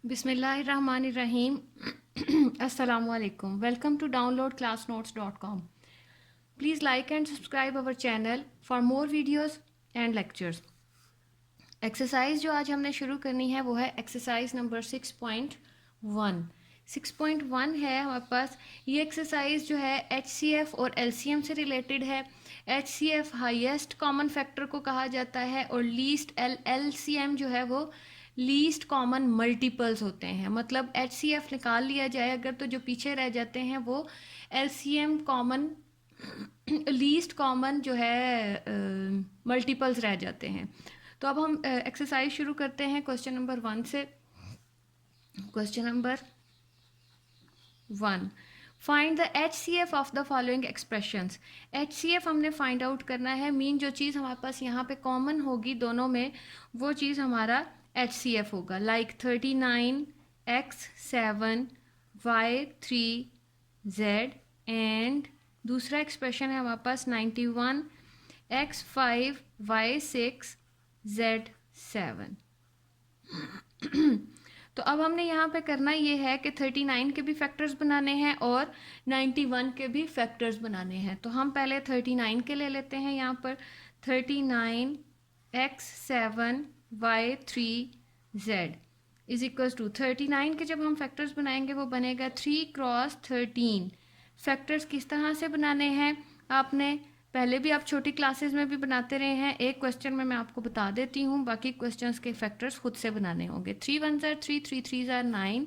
Bismillahirrahmanirrahim. Assalamualaikum. Welcome to downloadclassnotes.com. Please like and subscribe our channel for more videos and lectures. Exercise जो आज हमने शुरू करनी है वो है एक्सरसाइज नंबर 6.1. 6.1 है हमारे पास. ये एक्सरसाइज जो है HCF और LCM से रिलेटेड है. HCF हाईएस्ट कॉमन फैक्टर को कहा जाता है और लीस्ट LCM जो है वो लीस्ट कॉमन मल्टीपल्स होते हैं. मतलब HCF निकाल लिया जाए अगर तो जो पीछे रह जाते हैं वो LCM कॉमन लीस्ट कॉमन जो है मल्टीपल्स रह जाते हैं. तो अब हम एक्सरसाइज शुरू करते हैं क्वेश्चन नंबर 1 से. Question number 1, find the HCF of the following expressions. HCF हमने फाइंड आउट करना है. मीन जो चीज़ हमारे पास यहाँ पे कॉमन होगी दोनों में वो चीज़ हमारा HCF होगा. Like 39 x7 y3 z and दूसरा एक्सप्रेशन है हमारे पास 91 x5 y6 z7. तो अब हमने यहाँ पे करना ये है कि 39 के भी फैक्टर्स बनाने हैं और 91 के भी फैक्टर्स बनाने हैं. तो हम पहले 39 के ले लेते हैं. यहाँ पर 39 x7 y3 z is equals to 39 के जब हम फैक्टर्स बनाएंगे वो बनेगा 3 क्रॉस 13. फैक्टर्स किस तरह से बनाने हैं आपने पहले भी आप छोटी क्लासेस में भी बनाते रहे हैं. एक क्वेश्चन में मैं आपको बता देती हूँ, बाकी क्वेश्चंस के फैक्टर्स खुद से बनाने होंगे. 3 1 are 3, 3 3 are 9,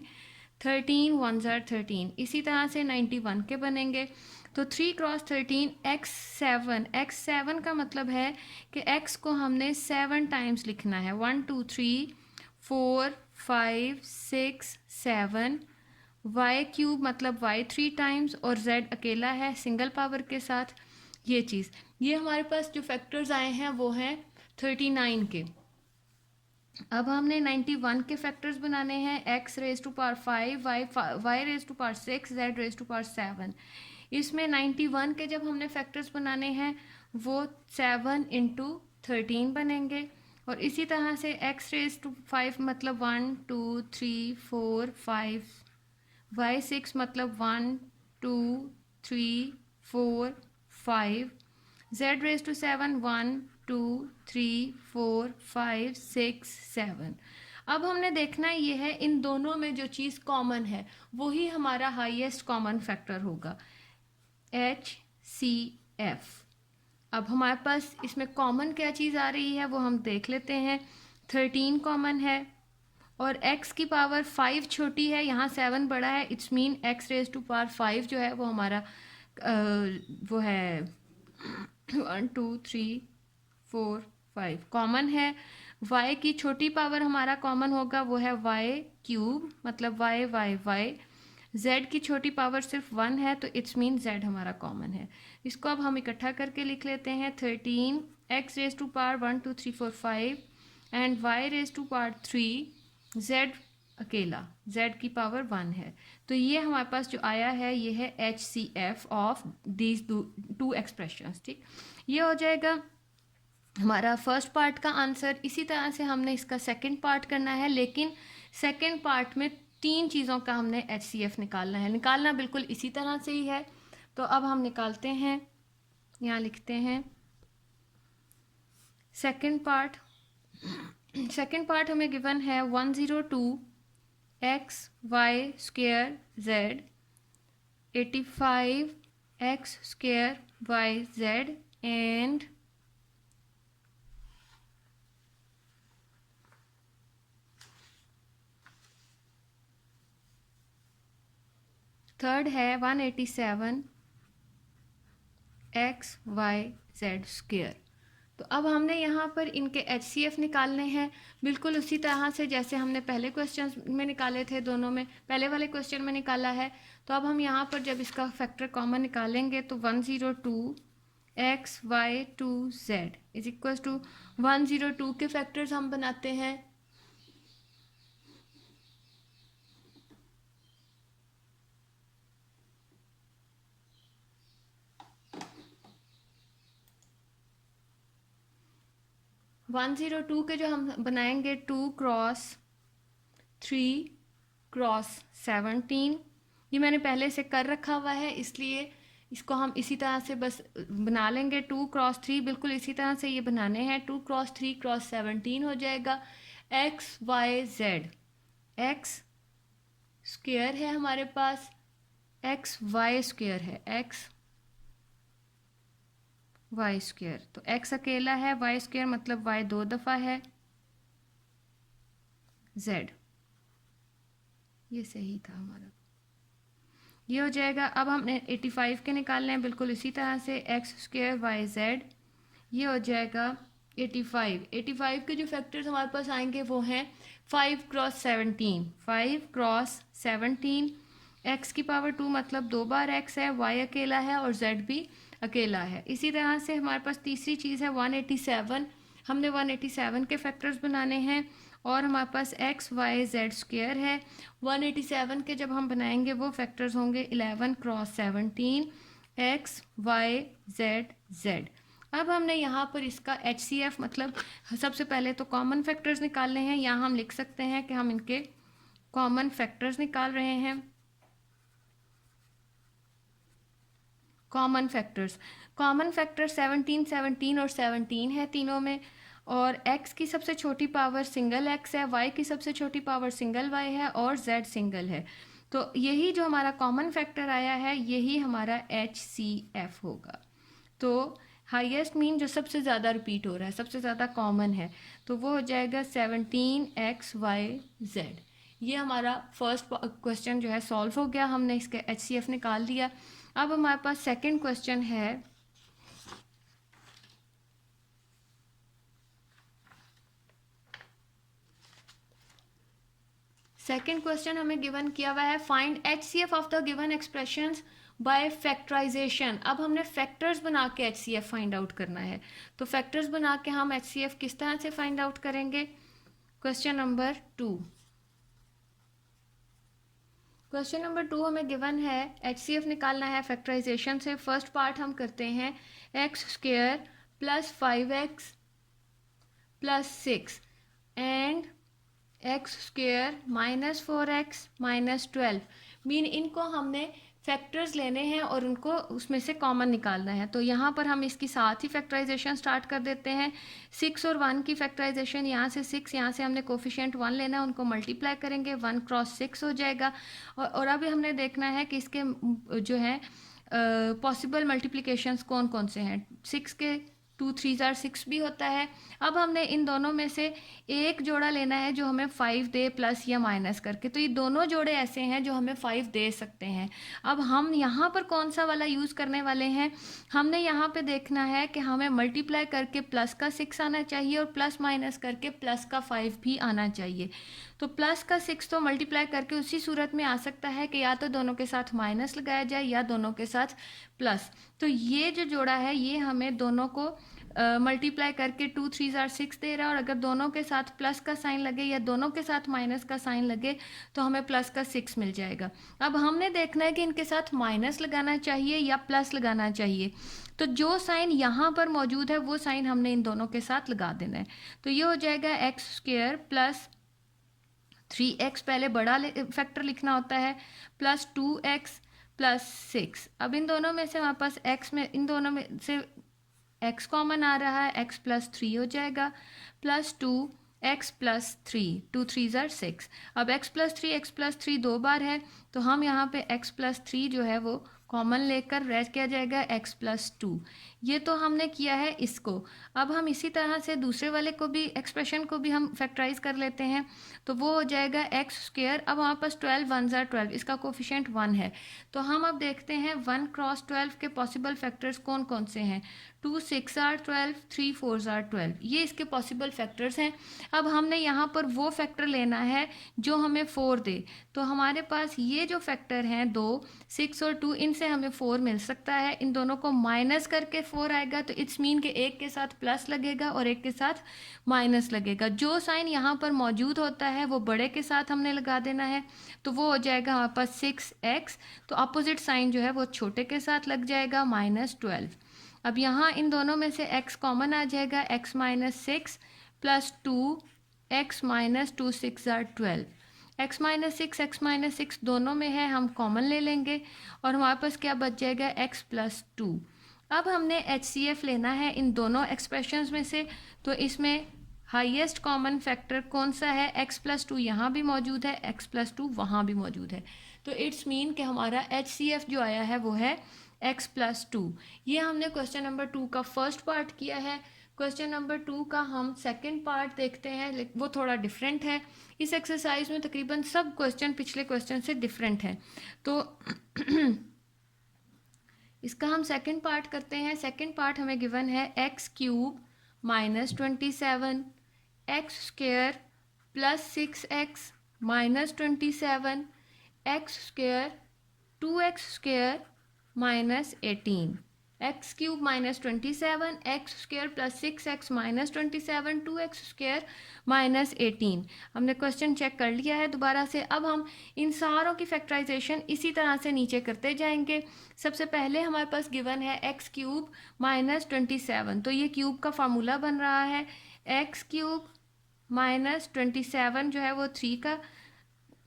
13 1 are 13. इसी तरह से 91 के बनेंगे. तो 3 क्रॉस 13 x7 का मतलब है कि x को हमने 7 टाइम्स लिखना है. 1 2 3 4 5 6 7. y क्यूब मतलब y 3 टाइम्स और z अकेला है सिंगल पावर के साथ. ये चीज़ ये हमारे पास जो फैक्टर्स आए हैं वो हैं 39 के. अब हमने 91 के फैक्टर्स बनाने हैं. x raise to power 5 y raise to power 6 z raise to power 7. इसमें 91 के जब हमने फैक्टर्स बनाने हैं वो 7 इंटू 13 बनेंगे. और इसी तरह से x रेज टू 5 मतलब 1 2 3 4 5, y6 मतलब 1 2 3 4 5, z रेज टू 7 1 2 3 4 5 6 7. अब हमने देखना ये है इन दोनों में जो चीज़ कॉमन है वही हमारा हाईएस्ट कॉमन फैक्टर होगा HCF. अब हमारे पास इसमें कॉमन क्या चीज़ आ रही है वो हम देख लेते हैं. 13 कॉमन है और x की पावर 5 छोटी है, यहाँ 7 बड़ा है. It's mean x raise to power 5 जो है वो हमारा वो है 1 2 3 4 5 कॉमन है. y की छोटी पावर हमारा कॉमन होगा वो है y क्यूब मतलब y. z की छोटी पावर सिर्फ 1 है तो इट्स मीन z हमारा कॉमन है. इसको अब हम इकट्ठा करके लिख लेते हैं. 13 x raise to power 1 2 3 4 5 and y raise to power 3 z अकेला z की पावर 1 है. तो ये हमारे पास जो आया है ये है HCF of these two expressions. ठीक, ये हो जाएगा हमारा फर्स्ट पार्ट का आंसर. इसी तरह से हमने इसका सेकंड पार्ट करना है, लेकिन सेकंड पार्ट में 3 चीज़ों का हमने HCF निकालना है. निकालना बिल्कुल इसी तरह से ही है. तो अब हम निकालते हैं. यहाँ लिखते हैं सेकंड पार्ट. सेकंड पार्ट हमें गिवन है 102 x y square z 85 x square y z and third है 187 x y z स्क्वायर. तो अब हमने यहाँ पर इनके HCF निकालने हैं बिल्कुल उसी तरह से जैसे हमने पहले क्वेश्चन में निकाले थे. दोनों में पहले वाले क्वेश्चन में निकाला है. तो अब हम यहाँ पर जब इसका फैक्टर कॉमन निकालेंगे तो 102 x y 2 z is equal to 102 के फैक्टर्स हम बनाते हैं. 102 के जो हम बनाएंगे 2 क्रॉस 3 क्रॉस 17, ये मैंने पहले से कर रखा हुआ है इसलिए इसको हम इसी तरह से बस बना लेंगे। 2 क्रॉस 3 बिल्कुल इसी तरह से ये बनाने हैं। 2 क्रॉस 3 क्रॉस 17 हो जाएगा। X y z, x square है हमारे पास, एक्स वाई स्क्वायर है, एक्स वाई स्क्वायर, तो एक्स अकेला है, वाई स्क्वायर मतलब वाई 2 दफ़ा है, जेड, ये सही था हमारा, ये हो जाएगा। अब हमने 85 के निकालने हैं बिल्कुल इसी तरह से, एक्स स्क्वायर वाई जेड, ये हो जाएगा 85। 85 के जो फैक्टर्स हमारे पास आएंगे वो हैं 5 क्रॉस 17, 5 क्रॉस 17, एक्स की पावर 2 मतलब 2 बार एक्स है, वाई अकेला है और जेड भी अकेला है। इसी तरह से हमारे पास तीसरी चीज़ है 187, हमने 187 के फैक्टर्स बनाने हैं और हमारे पास एक्स वाई जेड स्क्वायर है। 187 के जब हम बनाएंगे वो फैक्टर्स होंगे 11 cross 17, x y z z. अब हमने यहाँ पर इसका HCF मतलब सबसे पहले तो कॉमन फैक्टर्स निकालने हैं। यहाँ हम लिख सकते हैं कि हम इनके कॉमन फैक्टर्स निकाल रहे हैं। कॉमन फैक्टर्स 17, 17 और 17 है तीनों में, और x की सबसे छोटी पावर सिंगल x है, y की सबसे छोटी पावर सिंगल y है और z सिंगल है। तो यही जो हमारा कॉमन फैक्टर आया है यही हमारा HCF होगा। तो हाईएस्ट मीन जो सबसे ज़्यादा रिपीट हो रहा है, सबसे ज़्यादा कॉमन है, तो वो हो जाएगा 17XYZ। ये हमारा फर्स्ट क्वेश्चन जो है सॉल्व हो गया, हमने इसके HCF निकाल दिया। अब हमारे पास सेकंड क्वेश्चन है, सेकंड क्वेश्चन हमें गिवन किया हुआ है, find HCF of the given expressions by factorisation. अब हमने फैक्टर्स बना के HCF फाइंड आउट करना है। तो फैक्टर्स बना के हम HCF किस तरह से फाइंड आउट करेंगे? क्वेश्चन नंबर 2, क्वेश्चन नंबर 2 हमें गिवन है HCF निकालना है फैक्टराइजेशन से। फर्स्ट पार्ट हम करते हैं x square plus 5x plus 6 and x square minus 4x minus 12, mean इनको हमने फैक्टर्स लेने हैं और उनको उसमें से कॉमन निकालना है। तो यहाँ पर हम इसकी साथ ही फैक्टराइजेशन स्टार्ट कर देते हैं। 6 और 1 की फैक्टराइजेशन, यहाँ से 6, यहाँ से हमने कोफिशिएंट 1 लेना है, उनको मल्टीप्लाई करेंगे, 1 क्रॉस 6 हो जाएगा। और अभी हमने देखना है कि इसके जो है पॉसिबल मल्टीप्लिकेशंस कौन कौन से हैं। 6 के 2 3 आर 6 भी होता है। अब हमने इन दोनों में से एक जोड़ा लेना है जो हमें 5 दे प्लस या माइनस करके। तो ये दोनों जोड़े ऐसे हैं जो हमें 5 दे सकते हैं। अब हम यहाँ पर कौन सा वाला यूज़ करने वाले हैं? हमने यहाँ पे देखना है कि हमें मल्टीप्लाई करके प्लस का 6 आना चाहिए और प्लस माइनस करके प्लस का 5 भी आना चाहिए। तो प्लस का 6 तो मल्टीप्लाई करके उसी सूरत में आ सकता है कि या तो दोनों के साथ माइनस लगाया जाए या दोनों के साथ प्लस। तो ये जो जोड़ा है ये हमें दोनों को मल्टीप्लाई करके 2 3 आर 6 दे रहा है, और अगर दोनों के साथ प्लस का साइन लगे या दोनों के साथ माइनस का साइन लगे तो हमें प्लस का 6 मिल जाएगा। अब हमने देखना है कि इनके साथ माइनस लगाना चाहिए या प्लस लगाना चाहिए। तो जो साइन यहाँ पर मौजूद है वो साइन हमने इन दोनों के साथ लगा देना है। तो ये हो जाएगा एक्स स्क्वायर प्लस 3x, पहले बड़ा फैक्टर लिखना होता है, प्लस 2x प्लस 6। अब इन दोनों में से हमारे पास x में, इन दोनों में से x कॉमन आ रहा है, x प्लस 3 हो जाएगा, प्लस 2x प्लस 3, 2 3 आर 6। अब x प्लस 3 दो बार है तो हम यहाँ पे x प्लस 3 जो है वो कॉमन लेकर रह किया जाएगा x प्लस 2। ये तो हमने किया है इसको। अब हम इसी तरह से दूसरे वाले को भी, एक्सप्रेशन को भी हम फैक्टराइज कर लेते हैं। तो वो हो जाएगा एक्स स्क्वायर, अब हमारे पास 12 1 आर 12, इसका कोफिशिएंट 1 है। तो हम अब देखते हैं 1 क्रॉस 12 के पॉसिबल फैक्टर्स कौन कौन से हैं। 2 6 आर 12, 3 4 आर 12, ये इसके पॉसिबल फैक्टर्स हैं। अब हमने यहाँ पर वो फैक्टर लेना है जो हमें 4 दे। तो हमारे पास ये जो फैक्टर हैं 2 6 और 2, इनसे हमें 4 मिल सकता है। इन दोनों को माइनस करके 4 आएगा, तो इट्स मीन के एक के साथ प्लस लगेगा और एक के साथ माइनस लगेगा। जो साइन यहाँ पर मौजूद होता है वो बड़े के साथ हमने लगा देना है, तो वो हो जाएगा हमारे पास 6x। तो अपोजिट साइन जो है वो छोटे के साथ लग जाएगा, -12। अब यहाँ इन दोनों में से x कॉमन आ जाएगा, x minus 6 plus 2x minus 2 6 are 12। X minus six दोनों में है, हम कॉमन ले लेंगे और हमारे पास क्या बच जाएगा, एक्स प्लस टू। अब हमने HCF लेना है इन दोनों एक्सप्रेशंस में से, तो इसमें हाईएस्ट कॉमन फैक्टर कौन सा है, एक्स प्लस टू यहाँ भी मौजूद है, एक्स प्लस टू वहाँ भी मौजूद है, तो इट्स मीन कि हमारा HCF जो आया है वो है एक्स प्लस टू। ये हमने क्वेश्चन नंबर 2 का फर्स्ट पार्ट किया है। क्वेश्चन नंबर 2 का हम सेकंड पार्ट देखते हैं, वो थोड़ा डिफरेंट है। इस एक्सरसाइज में तकरीबन सब क्वेश्चन पिछले क्वेश्चन से डिफरेंट है, तो इसका हम सेकंड पार्ट करते हैं। सेकंड पार्ट हमें गिवन है x cube minus 27, x square plus 6x minus 27, x square 2x square minus 18, x cube minus 27, x square plus 6x minus 27, 2x square minus 18। हमने क्वेश्चन चेक कर लिया है दोबारा से। अब हम इन सारों की फैक्टराइजेशन इसी तरह से नीचे करते जाएंगे। सबसे पहले हमारे पास गिवन है एक्स क्यूब माइनस 27, तो ये क्यूब का फार्मूला बन रहा है, एक्स क्यूब माइनस 27 जो है वो 3 का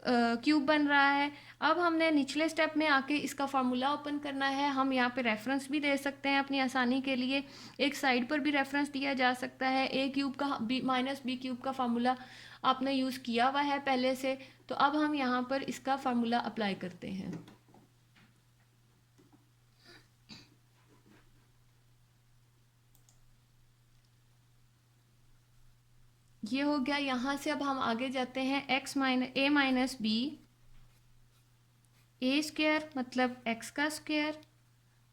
क्यूब बन रहा है। अब हमने निचले स्टेप में आके इसका फार्मूला ओपन करना है। हम यहाँ पे रेफरेंस भी दे सकते हैं अपनी आसानी के लिए, एक साइड पर भी रेफरेंस दिया जा सकता है। ए क्यूब का बी माइनस बी क्यूब का फार्मूला आपने यूज़ किया हुआ है पहले से, तो अब हम यहाँ पर इसका फार्मूला अप्लाई करते हैं। ये हो गया। यहाँ से अब हम आगे जाते हैं, एक्स माइनस ए माइनस बी, ए स्क्वायर मतलब एक्स का स्क्वायर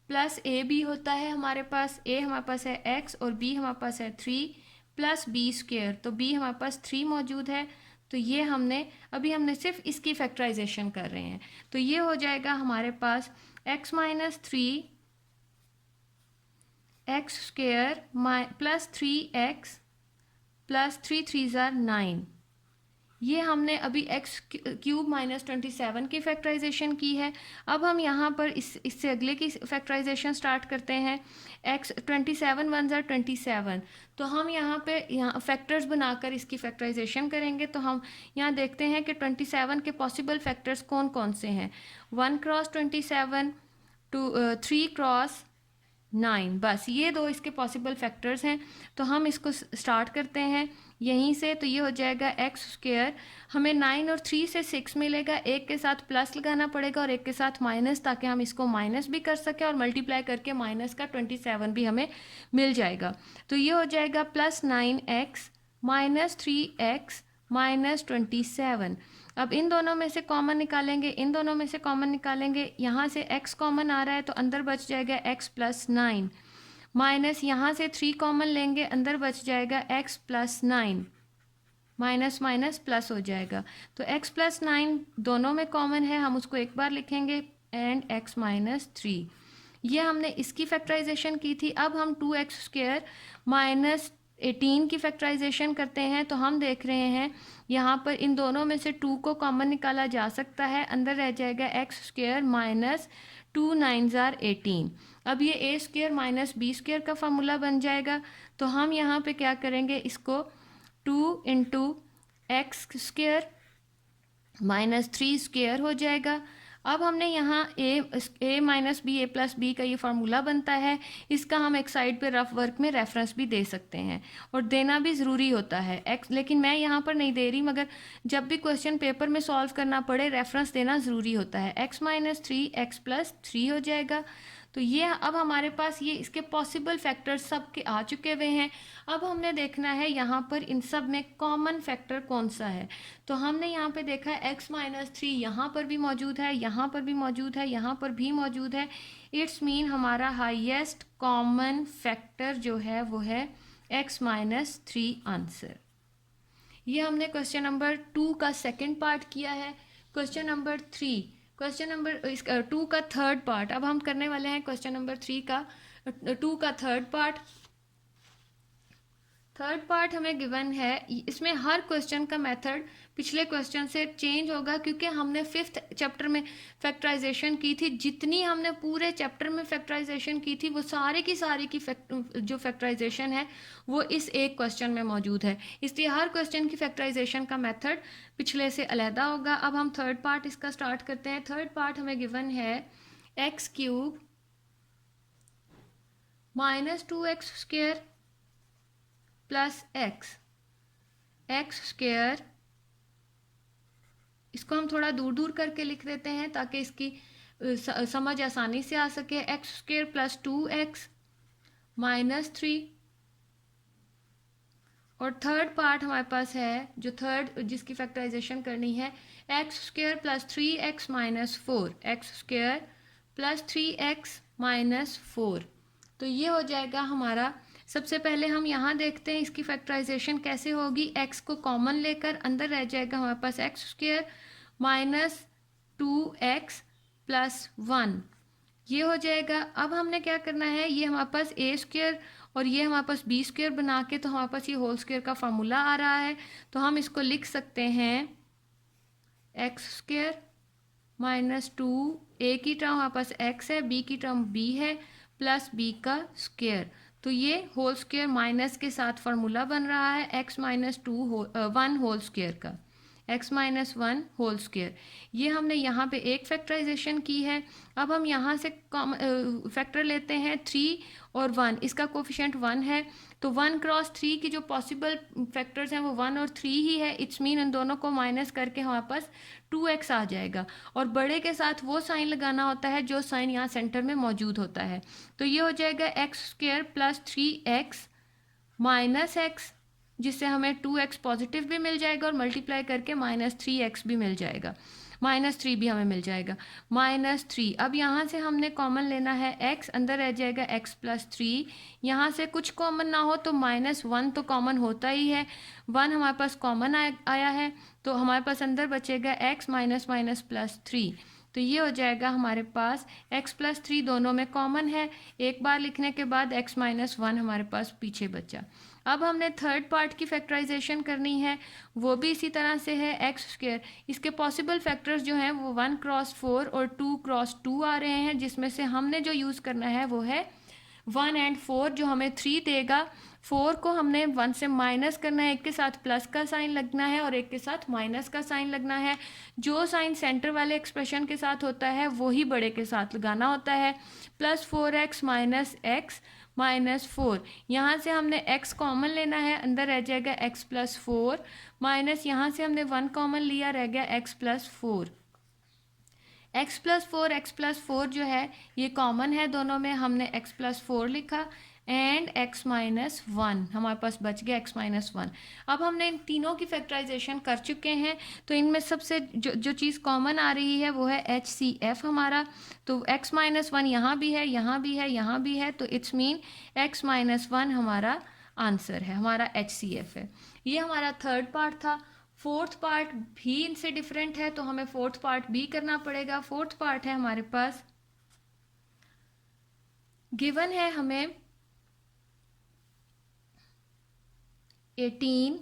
प्लस ए बी होता है हमारे पास, ए हमारे पास है एक्स और बी हमारे पास है 3 प्लस बी स्क्वायर, तो बी हमारे पास 3 मौजूद है। तो ये हमने सिर्फ इसकी फैक्टराइजेशन कर रहे हैं, तो ये हो जाएगा हमारे पास x minus 3 x square plus 3x plus 3 3 ज़ार 9। ये हमने अभी एक्स क्यूब माइनस 27 की फैक्टराइजेशन की है। अब हम यहाँ पर इससे अगले की फैक्टराइजेशन स्टार्ट करते हैं। एक्स 27 1 ज़ार 27, तो हम यहाँ फैक्टर्स बनाकर इसकी फैक्टराइजेशन करेंगे। तो हम यहाँ देखते हैं कि 27 के पॉसिबल फैक्टर्स कौन कौन से हैं, 1 क्रॉस 27, 3 क्रॉस 9, बस ये दो इसके पॉसिबल फैक्टर्स हैं। तो हम इसको स्टार्ट करते हैं यहीं से, तो ये हो जाएगा एक्स स्क्वायर, हमें 9 और 3 से 6 मिलेगा, एक के साथ प्लस लगाना पड़ेगा और एक के साथ माइनस, ताकि हम इसको माइनस भी कर सकें और मल्टीप्लाई करके माइनस का 27 भी हमें मिल जाएगा। तो ये हो जाएगा plus 9x minus 3x minus 27। अब इन दोनों में से कॉमन निकालेंगे, इन दोनों में से कॉमन निकालेंगे, यहाँ से x कॉमन आ रहा है तो अंदर बच जाएगा x प्लस 9, माइनस यहाँ से 3 कॉमन लेंगे, अंदर बच जाएगा x plus 9, minus minus plus हो जाएगा। तो x प्लस 9 दोनों में कॉमन है, हम उसको एक बार लिखेंगे, एंड x माइनस 3। ये हमने इसकी फैक्टराइजेशन की थी। अब हम 2x स्क्वायर माइनस 18 की फैक्टराइजेशन करते हैं, तो हम देख रहे हैं यहाँ पर इन दोनों में से 2 को कॉमन निकाला जा सकता है, अंदर रह जाएगा एक्स स्क्वायर माइनस 2 9 ज़ार 18। अब ये ए स्क्वायर माइनस बी स्क्वायर का फार्मूला बन जाएगा। तो हम यहाँ पे क्या करेंगे, इसको 2 into x square minus 3 square हो जाएगा। अब हमने यहाँ ए minus b a plus B का ये फार्मूला बनता है, इसका हम एक साइड पे रफ वर्क में रेफरेंस भी दे सकते हैं और देना भी ज़रूरी होता है एक्स, लेकिन मैं यहाँ पर नहीं दे रही, मगर जब भी क्वेश्चन पेपर में सॉल्व करना पड़े रेफरेंस देना ज़रूरी होता है। एक्स माइनस 3 एक्स प्लस 3 हो जाएगा। तो ये अब हमारे पास ये इसके पॉसिबल फैक्टर्स सब के आ चुके हुए हैं। अब हमने देखना है यहाँ पर इन सब में कॉमन फैक्टर कौन सा है। तो हमने यहाँ पे देखा है x माइनस 3 यहाँ पर भी मौजूद है, यहाँ पर भी मौजूद है, यहाँ पर भी मौजूद है। इट्स मीन हमारा हाईएस्ट कॉमन फैक्टर जो है वो है x माइनस 3 आंसर। ये हमने क्वेश्चन नंबर 2 का सेकेंड पार्ट किया है। क्वेश्चन नंबर 2 का थर्ड पार्ट अब हम करने वाले हैं। क्वेश्चन नंबर 2 का थर्ड पार्ट। थर्ड पार्ट हमें गिवन है, इसमें हर क्वेश्चन का मेथड पिछले क्वेश्चन से चेंज होगा क्योंकि हमने 5th चैप्टर में फैक्टराइजेशन की थी। जितनी हमने पूरे चैप्टर में फैक्टराइजेशन की थी वो सारी की जो फैक्टराइजेशन है वो इस एक क्वेश्चन में मौजूद है, इसलिए हर क्वेश्चन की फैक्टराइजेशन का मेथड पिछले से अलहदा होगा। अब हम थर्ड पार्ट इसका स्टार्ट करते हैं। थर्ड पार्ट हमें गिवन है x³ -2x² प्लस x² इसको हम थोड़ा दूर दूर करके लिख देते हैं ताकि इसकी समझ आसानी से आ सके। x² प्लस 2x -3, और थर्ड पार्ट हमारे पास है जो थर्ड जिसकी फैक्टराइजेशन करनी है, x² plus 3x -4, x² plus 3x -4। तो ये हो जाएगा हमारा। सबसे पहले हम यहाँ देखते हैं इसकी फैक्टराइजेशन कैसे होगी। x को कॉमन लेकर अंदर रह जाएगा हमारे पास x² माइनस 2x प्लस 1, ये हो जाएगा। अब हमने क्या करना है, ये हमारे पास a² और ये हमारे पास b² बना के, तो हमारे पास ये होल स्क्वायर का फार्मूला आ रहा है। तो हम इसको लिख सकते हैं x² माइनस 2, a की टर्म हमारे पास x है, b की टर्म b है, प्लस b का स्क्वायर। तो ये होल स्क्वायर माइनस के साथ फार्मूला बन रहा है x माइनस 1 होल स्क्वायर का, x माइनस 1 होल स्क्वायर। ये हमने यहाँ पे एक फैक्टराइजेशन की है। अब हम यहाँ से फैक्टर लेते हैं 3 और 1, इसका कोफिशिएंट 1 है, तो 1 क्रॉस 3 की जो पॉसिबल फैक्टर्स हैं वो 1 और 3 ही है। इट्स मीन इन दोनों को माइनस करके हमारे पास 2x आ जाएगा, और बड़े के साथ वो साइन लगाना होता है जो साइन यहाँ सेंटर में मौजूद होता है। तो ये हो जाएगा x² plus 3x minus x, जिससे हमें 2x पॉजिटिव भी मिल जाएगा और मल्टीप्लाई करके -3x भी मिल जाएगा, -3 भी हमें मिल जाएगा, -3। अब यहाँ से हमने कॉमन लेना है x, अंदर रह जाएगा x प्लस 3। यहाँ से कुछ कॉमन ना हो तो -1 तो कॉमन होता ही है, 1 हमारे पास कॉमन आया है, तो हमारे पास अंदर बचेगा x माइनस प्लस 3। तो ये हो जाएगा हमारे पास x प्लस 3 दोनों में कॉमन है, एक बार लिखने के बाद x -1 हमारे पास पीछे बचा। अब हमने थर्ड पार्ट की फैक्टराइजेशन करनी है, वो भी इसी तरह से है x²। इसके पॉसिबल फैक्टर्स जो हैं वो 1 क्रॉस 4 और 2 क्रॉस 2 आ रहे हैं, जिसमें से हमने जो यूज़ करना है वो है 1 एंड 4, जो हमें 3 देगा। 4 को हमने 1 से माइनस करना है, एक के साथ प्लस का साइन लगना है और एक के साथ माइनस का साइन लगना है। जो साइन सेंटर वाले एक्सप्रेशन के साथ होता है वही बड़े के साथ लगाना होता है। प्लस 4x माइनस x -4, यहाँ से हमने x कॉमन लेना है, अंदर रह जाएगा x प्लस 4, माइनस यहाँ से हमने 1 कॉमन लिया, रह गया x प्लस 4। x प्लस 4 जो है ये कॉमन है दोनों में, हमने x प्लस 4 लिखा एंड x -1 हमारे पास बच गया x -1। अब हमने इन तीनों की फैक्टराइजेशन कर चुके हैं, तो इनमें सबसे जो चीज़ कॉमन आ रही है वो है HCF हमारा। तो x -1 यहाँ भी है, यहाँ भी है, यहाँ भी है, तो इट्स मीन x -1 हमारा आंसर है, हमारा HCF है। ये हमारा थर्ड पार्ट था। फोर्थ पार्ट भी इनसे डिफरेंट है, तो हमें फोर्थ पार्ट भी करना पड़ेगा। फोर्थ पार्ट है हमारे पास, गिवन है हमें 18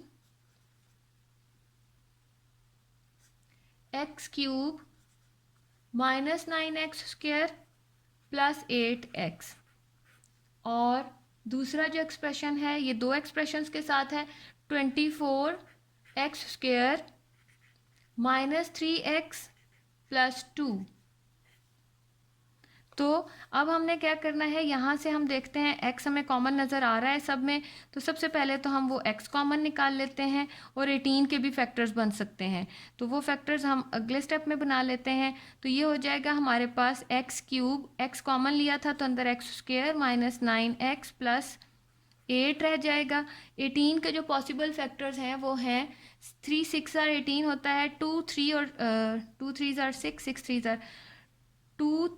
x³ -9x² प्लस 8x, और दूसरा जो एक्सप्रेशन है ये दो एक्सप्रेशंस के साथ है, 24x² -3x प्लस 2। तो अब हमने क्या करना है, यहाँ से हम देखते हैं x हमें कॉमन नज़र आ रहा है सब में, तो सबसे पहले तो हम वो x कॉमन निकाल लेते हैं, और 18 के भी फैक्टर्स बन सकते हैं, तो वो फैक्टर्स हम अगले स्टेप में बना लेते हैं। तो ये हो जाएगा हमारे पास x³ x कॉमन लिया था तो अंदर x² -9x प्लस 8 रह जाएगा। 18 के जो पॉसिबल फैक्टर्स हैं वो हैं 3 6 आर 18 होता है, 2 3 और 2 3 आर 6 6 3 आर 2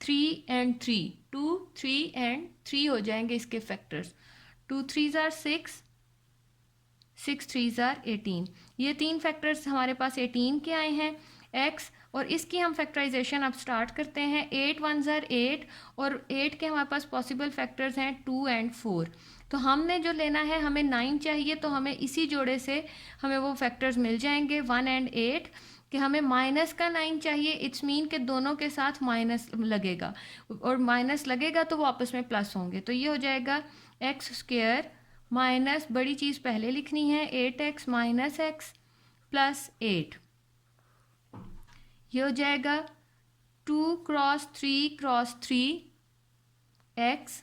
3 एंड 3, 2 3 एंड 3 हो जाएंगे इसके फैक्टर्स। 2 3 आर 6 6 3 आर 18, ये तीन फैक्टर्स हमारे पास 18 के आए हैं। x, और इसकी हम फैक्टराइजेशन अब स्टार्ट करते हैं। 8 1 ज़र 8, और 8 के हमारे पास पॉसिबल फैक्टर्स हैं 2 एंड 4। तो हमने जो लेना है, हमें 9 चाहिए, तो हमें इसी जोड़े से हमें वो फैक्टर्स मिल जाएंगे 1 एंड 8। कि हमें माइनस का 9 चाहिए, इट्स मीन के दोनों के साथ माइनस लगेगा, और माइनस लगेगा तो वो आपस में प्लस होंगे। तो ये हो जाएगा एक्स स्क्वेयर माइनस, बड़ी चीज़ पहले लिखनी है, 8x माइनस एक्स प्लस 8। ये हो जाएगा 2 क्रॉस 3 क्रॉस 3 एक्स।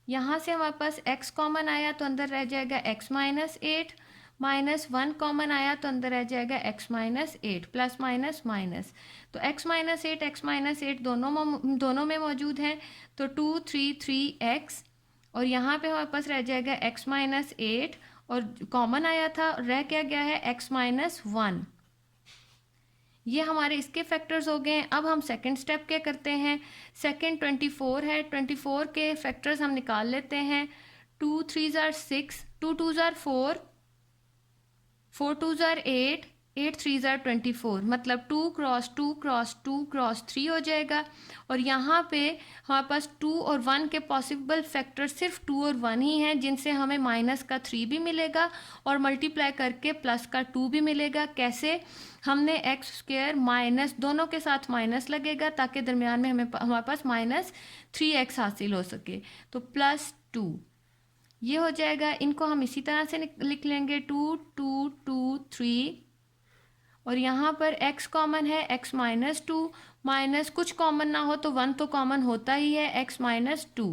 यहाँ से हमारे पास x कॉमन आया तो अंदर रह जाएगा x माइनस 8, माइनस 1 कॉमन आया तो अंदर रह जाएगा x minus 8, plus minus minus. तो x माइनस 8 दोनों में मौजूद हैं, तो 2 3 3x, और यहाँ पे हमारे पास रह जाएगा x माइनस 8, और कॉमन आया था, रह क्या गया है x माइनस 1। ये हमारे इसके फैक्टर्स हो गए हैं। अब हम सेकंड स्टेप क्या करते हैं, सेकंड 24 है, 24 के फैक्टर्स हम निकाल लेते हैं। 2 3 ज़ार 6, 2 2 ज़ार 4, 4 2 ज़ार 8, 8 3 ज़ार 24, मतलब 2 क्रॉस 2 क्रॉस 2 क्रॉस 3 हो जाएगा। और यहाँ पे हमारे पास 2 और 1 के पॉसिबल फैक्टर सिर्फ 2 और 1 ही हैं, जिनसे हमें माइनस का 3 भी मिलेगा और मल्टीप्लाई करके प्लस का 2 भी मिलेगा। कैसे, हमने एक्स स्क्वेयर माइनस, दोनों के साथ माइनस लगेगा ताकि दरमियान में हमारे पास माइनस 3x हासिल हो सके, तो प्लस 2 ये हो जाएगा। इनको हम इसी तरह से लिख लेंगे 2 2 2 3, और यहाँ पर x कॉमन है, x माइनस 2, माइनस कुछ कॉमन ना हो तो 1 तो कॉमन होता ही है, x माइनस 2।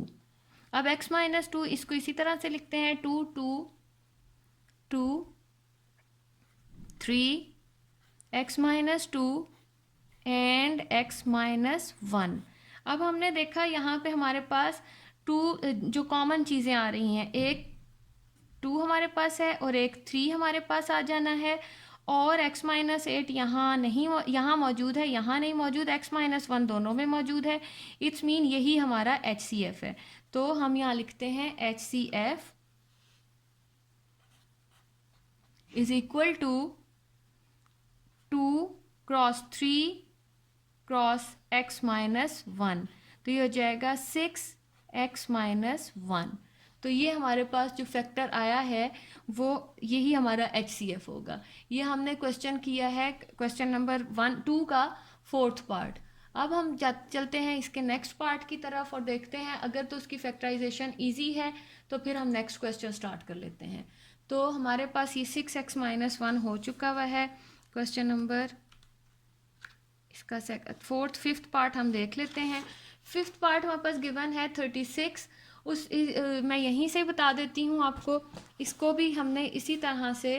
अब x माइनस 2 इसको इसी तरह से लिखते हैं 2 2 2 3 x minus 2 and x minus 1। अब हमने देखा यहाँ पे हमारे पास 2 जो कॉमन चीज़ें आ रही हैं, एक 2 हमारे पास है और एक 3 हमारे पास आ जाना है, और x माइनस 8 यहाँ नहीं, यहाँ मौजूद है, यहाँ नहीं मौजूद, x माइनस 1 दोनों में मौजूद है। इट्स मीन यही हमारा HCF है। तो हम यहाँ लिखते हैं HCF is equal to 2 cross 3 cross x minus 1, तो ये हो जाएगा 6x माइनस 1। तो ये हमारे पास जो फैक्टर आया है वो यही हमारा HCF होगा। ये हमने क्वेश्चन किया है, क्वेश्चन नंबर 2 का 4th पार्ट। अब हम चलते हैं इसके नेक्स्ट पार्ट की तरफ और देखते हैं, अगर तो उसकी फैक्टराइजेशन इजी है तो फिर हम नेक्स्ट क्वेश्चन स्टार्ट कर लेते हैं। तो हमारे पास ये 6x माइनस 1 हो चुका हुआ है। क्वेश्चन नंबर इसका 4th 5th पार्ट हम देख लेते हैं। 5th पार्ट हमारे पास गिवन है 36। मैं यहीं से बता देती हूँ आपको, इसको भी हमने इसी तरह से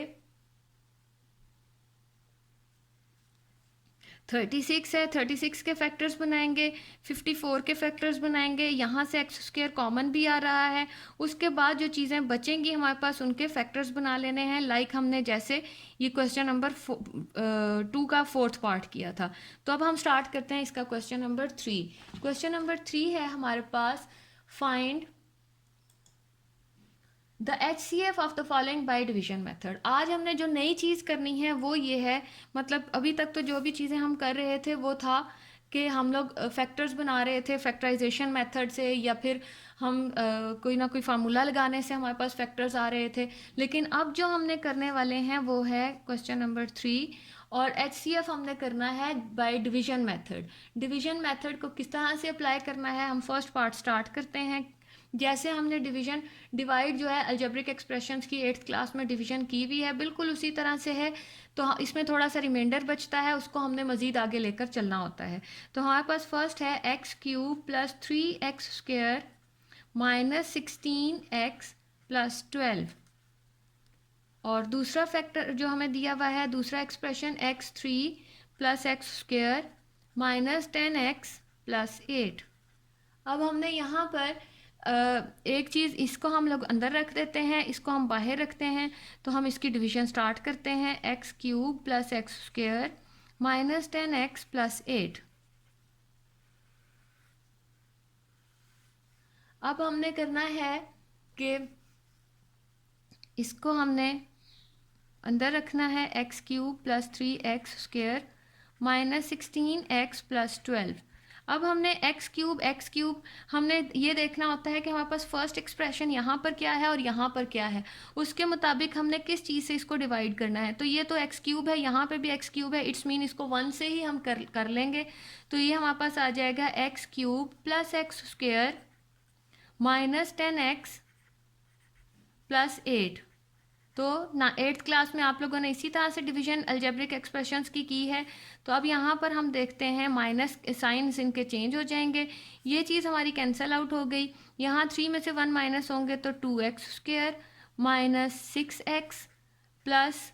36 है, 36 के फैक्टर्स बनाएंगे, 54 के फैक्टर्स बनाएंगे, यहाँ से एक्स स्क्वायर कॉमन भी आ रहा है। उसके बाद जो चीज़ें बचेंगी हमारे पास उनके फैक्टर्स बना लेने हैं, लाइक हमने जैसे ये क्वेश्चन नंबर 2 का 4th पार्ट किया था। तो अब हम स्टार्ट करते हैं इसका क्वेश्चन नंबर 3। क्वेश्चन नंबर 3 है हमारे पास, find the HCF of the following by division method. आज हमने जो नई चीज़ करनी है वो ये है, मतलब अभी तक तो जो भी चीज़ें हम कर रहे थे वो था कि हम लोग फैक्टर्स बना रहे थे फैक्टराइजेशन मेथड से, या फिर हम कोई ना कोई फार्मूला लगाने से हमारे पास फैक्टर्स आ रहे थे। लेकिन अब जो हमने करने वाले हैं वो है क्वेश्चन नंबर 3, और HCF हमने करना है bye division method. Division method को किस तरह से अप्लाई करना है, हम फर्स्ट पार्ट स्टार्ट करते हैं। जैसे हमने डिवाइड जो है अलजेब्रिक एक्सप्रेशंस की 8th क्लास में डिवीजन की हुई है, बिल्कुल उसी तरह से है। तो इसमें थोड़ा सा रिमाइंडर बचता है, उसको हमने मज़ीद आगे लेकर चलना होता है। तो हमारे पास फर्स्ट है x cube plus 3x square minus 16x plus 12, और दूसरा फैक्टर जो हमें दिया हुआ है, दूसरा expression x3 plus x square minus 10x plus 8। अब हमने यहाँ पर एक चीज़, इसको हम लोग अंदर रख देते हैं, इसको हम बाहर रखते हैं, तो हम इसकी डिवीजन स्टार्ट करते हैं। X cube plus x square minus 10x plus 8। अब हमने करना है कि इसको हमने अंदर रखना है, x cube plus 3x square minus 16x plus 12। अब हमने एक्स क्यूब हमने ये देखना होता है कि हमारे पास फर्स्ट एक्सप्रेशन यहाँ पर क्या है और यहाँ पर क्या है, उसके मुताबिक हमने किस चीज़ से इसको डिवाइड करना है। तो ये तो एक्स क्यूब है, यहाँ पे भी एक्स क्यूब है, इट्स मीन इसको 1 से ही हम कर लेंगे। तो ये हमारे पास आ जाएगा x cube plus x square minus 10x plus 8। तो ना 8th क्लास में आप लोगों ने इसी तरह से डिवीजन अलजेब्रिक एक्सप्रेशंस की है। तो अब यहाँ पर हम देखते हैं माइनस साइंस इनके चेंज हो जाएंगे, ये चीज़ हमारी कैंसिल आउट हो गई। यहाँ 3 में से 1 माइनस होंगे तो 2x square minus 6x plus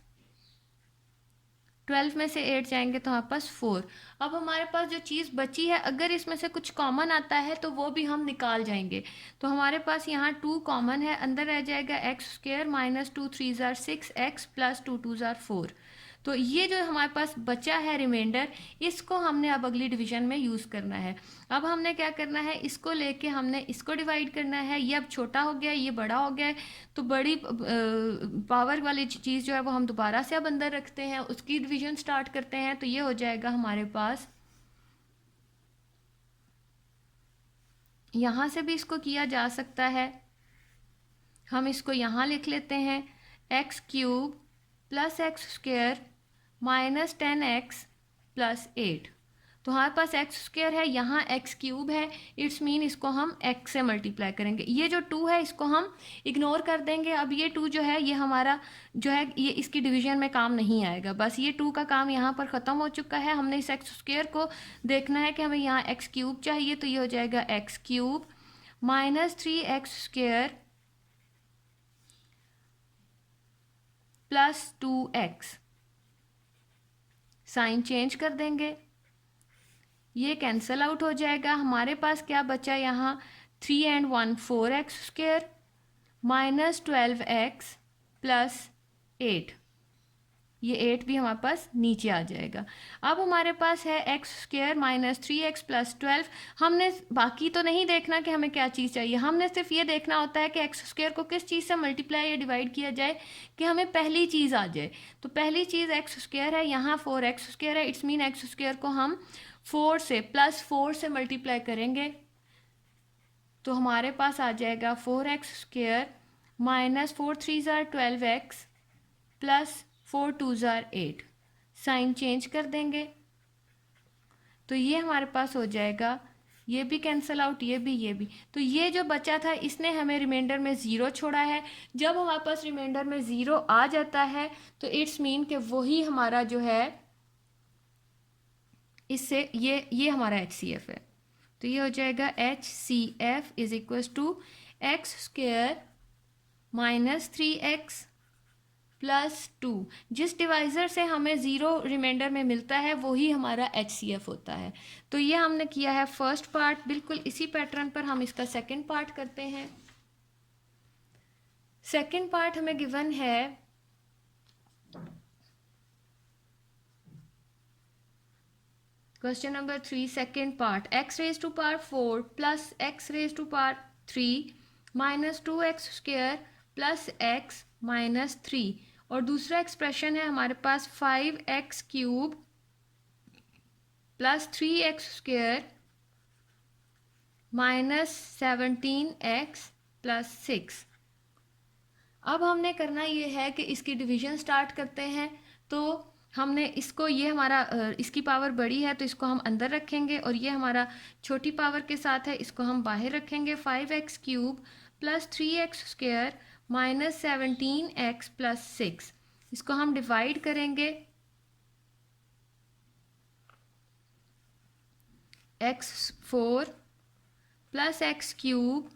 12 में से 8 जाएंगे तो हमारे पास 4। अब हमारे पास जो चीज़ बची है, अगर इसमें से कुछ कॉमन आता है तो वो भी हम निकाल जाएंगे। तो हमारे पास यहाँ 2 कॉमन है, अंदर रह जाएगा एक्स स्क्वेयर माइनस 2 3 ज़ार 6x प्लस 2 2 ज़ार 4। तो ये जो हमारे पास बचा है रिमाइंडर, इसको हमने अब अगली डिवीजन में यूज़ करना है। अब हमने क्या करना है, इसको लेके हमने इसको डिवाइड करना है। ये अब छोटा हो गया, ये बड़ा हो गया है, तो बड़ी पावर वाली चीज़ जो है वो हम दोबारा से अब अंदर रखते हैं, उसकी डिवीजन स्टार्ट करते हैं। तो ये हो जाएगा हमारे पास, यहाँ से भी इसको किया जा सकता है, हम इसको यहाँ लिख लेते हैं x cube plus x square minus 10x plus 8। तो हमारे पास एक्स स्क्वेयर है, यहाँ एक्स क्यूब है, इट्स मीन इसको हम एक्स से मल्टीप्लाई करेंगे। ये जो 2 है इसको हम इग्नोर कर देंगे। अब ये 2 जो है ये हमारा जो है ये इसकी डिवीजन में काम नहीं आएगा, बस ये 2 का काम यहाँ पर ख़त्म हो चुका है। हमने इस एक्स स्क्वेयर को देखना है कि हमें यहाँ एक्स क्यूब चाहिए, तो ये हो जाएगा x cube minus 3x square plus 2x। Sign change कर देंगे, ये कैंसिल आउट हो जाएगा। हमारे पास क्या बचा यहाँ, 3 and 1 4x square minus 12x plus 8। ये 8 भी हमारे पास नीचे आ जाएगा। अब हमारे पास है x square minus 3x plus 12। हमने बाकी तो नहीं देखना कि हमें क्या चीज़ चाहिए, हमने सिर्फ ये देखना होता है कि एक्स स्क्वेयर को किस चीज़ से मल्टीप्लाई या डिवाइड किया जाए कि हमें पहली चीज़ आ जाए। तो पहली चीज़ एक्स स्क्वेयर है, यहाँ 4x स्क्वेयर है, इट्स मीन एक्स स्क्वेयर को हम 4 से प्लस 4 से मल्टीप्लाई करेंगे तो हमारे पास आ जाएगा 4x स्क्वेयर माइनस 4 3 ज़ार 12x प्लस 4 2 ज़ार 8। साइन चेंज कर देंगे तो ये हमारे पास हो जाएगा, ये भी कैंसिल आउट, ये भी। तो ये जो बचा था इसने हमें रिमाइंडर में 0 छोड़ा है। जब हमारे पास रिमाइंडर में 0 आ जाता है तो इट्स मीन कि वही हमारा जो है इससे ये हमारा HCF है। तो ये हो जाएगा HCF is equal to x square minus 3x plus 2। जिस डिवाइज़र से हमें 0 रिमाइंडर में मिलता है वही हमारा HCF होता है। तो ये हमने किया है फर्स्ट पार्ट। बिल्कुल इसी पैटर्न पर हम इसका सेकंड पार्ट करते हैं। सेकंड पार्ट हमें गिवन है question number 3 second part, x raise to power 4 plus x raise to power 3 minus 2x square plus x minus 3। और दूसरा एक्सप्रेशन है हमारे पास 5x cube plus 3x square minus 17x plus 6। अब हमने करना ये है कि इसकी डिवीजन स्टार्ट करते हैं। तो हमने इसको, ये हमारा इसकी पावर बड़ी है तो इसको हम अंदर रखेंगे और ये हमारा छोटी पावर के साथ है, इसको हम बाहर रखेंगे। 5x cube plus 3x square minus 17x plus 6, इसको हम डिवाइड करेंगे x4 plus x cube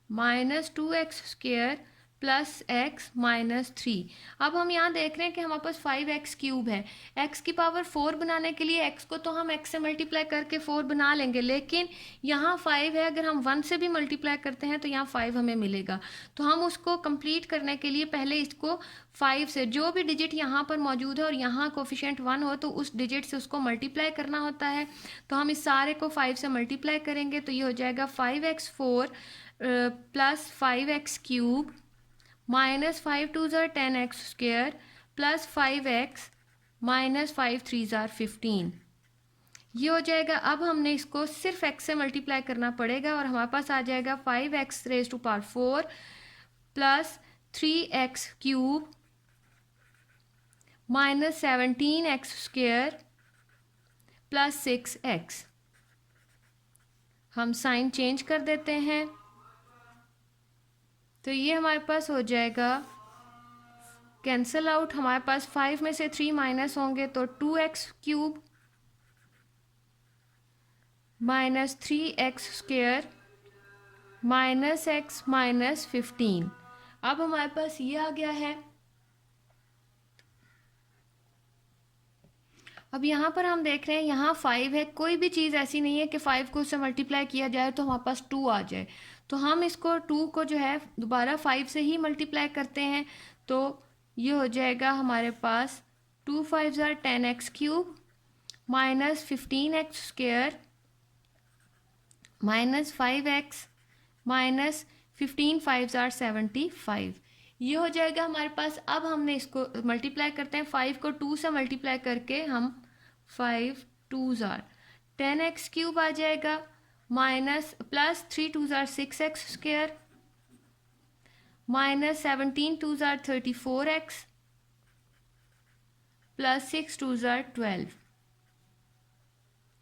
minus 2x square plus x minus 3। अब हम यहाँ देख रहे हैं कि हमारे पास 5x क्यूब है। x की पावर 4 बनाने के लिए x को तो हम x से मल्टीप्लाई करके 4 बना लेंगे, लेकिन यहाँ 5 है, अगर हम 1 से भी मल्टीप्लाई करते हैं तो यहाँ 5 हमें मिलेगा। तो हम उसको कंप्लीट करने के लिए पहले इसको 5 से, जो भी डिजिट यहाँ पर मौजूद है और यहाँ कोफिशिएंट 1 हो तो उस डिजिट से उसको मल्टीप्लाई करना होता है। तो हम इस सारे को 5 से मल्टीप्लाई करेंगे तो ये हो जाएगा 5x4 plus 5x cube minus 5 2 ज़ार 10x square plus 5x minus 5 3 ज़ार 15। ये हो जाएगा। अब हमने इसको सिर्फ x से मल्टीप्लाई करना पड़ेगा और हमारे पास आ जाएगा 5x raise to power 4 plus 3x cube minus 17x square plus 6x। हम साइन चेंज कर देते हैं, तो ये हमारे पास हो जाएगा कैंसल आउट। हमारे पास 5 में से 3 माइनस होंगे तो 2x cube minus 3x square minus x minus 15। अब हमारे पास ये आ गया है। अब यहाँ पर हम देख रहे हैं यहाँ 5 है, कोई भी चीज़ ऐसी नहीं है कि 5 को उससे मल्टीप्लाई किया जाए तो हमारे पास 2 आ जाए। तो हम इसको 2 को जो है दोबारा 5 से ही मल्टीप्लाई करते हैं, तो ये हो जाएगा हमारे पास 2 5 ज़ार 10x cube minus 15x square minus 5x minus 15 5 ज़ार 75। ये हो जाएगा हमारे पास। अब हमने इसको मल्टीप्लाई करते हैं, 5 को 2 से मल्टीप्लाई करके हम 5 2 ज़ार 10x क्यूब आ जाएगा माइनस प्लस 3 2 ज़ार 6x स्क्वेयर माइनस 17 2 ज़ार 34x प्लस 6 2 ज़ार 12।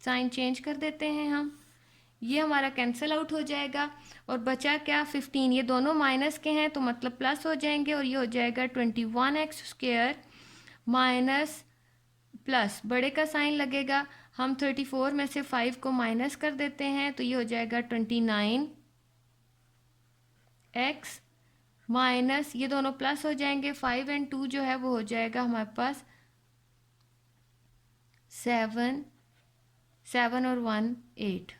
साइन चेंज कर देते हैं हम, ये हमारा कैंसिल आउट हो जाएगा और बचा क्या 15। ये दोनों माइनस के हैं तो मतलब प्लस हो जाएंगे और ये हो जाएगा 21x स्क्वेयर माइनस प्लस बड़े का साइन लगेगा। हम 34 में से 5 को माइनस कर देते हैं तो ये हो जाएगा 29x माइनस ये दोनों प्लस हो जाएंगे, 5 और 2 जो है वो हो जाएगा हमारे पास 7 7 और 1 8।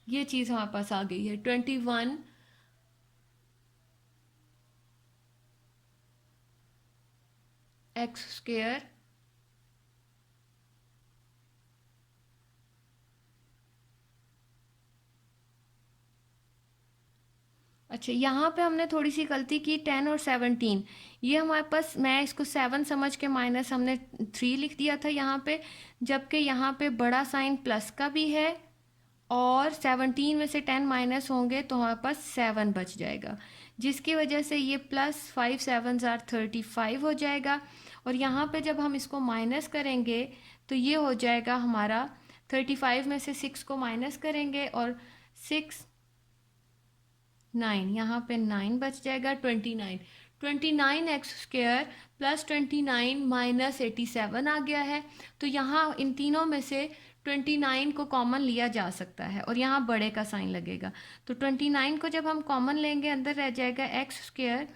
ये चीज़ हमारे पास आ गई है 21 एक्स स्क्वेयर अच्छा, यहाँ पे हमने थोड़ी सी गलती की 10 और 17। ये हमारे पास, मैं इसको 7 समझ के माइनस हमने 3 लिख दिया था यहाँ पे, जबकि यहाँ पे बड़ा साइन प्लस का भी है और 17 में से 10 माइनस होंगे तो हमारे पास 7 बच जाएगा, जिसकी वजह से ये प्लस 5 7 ज़ार 35 हो जाएगा। और यहाँ पे जब हम इसको माइनस करेंगे तो ये हो जाएगा हमारा 35 में से 6 को माइनस करेंगे और 6 9, यहाँ पे 9 बच जाएगा 29 एक्स स्क्वेयर प्लस 29 माइनस 87 आ गया है। तो यहाँ इन तीनों में से 29 को कॉमन लिया जा सकता है और यहाँ बड़े का साइन लगेगा। तो 29 को जब हम कॉमन लेंगे अंदर रह जाएगा x square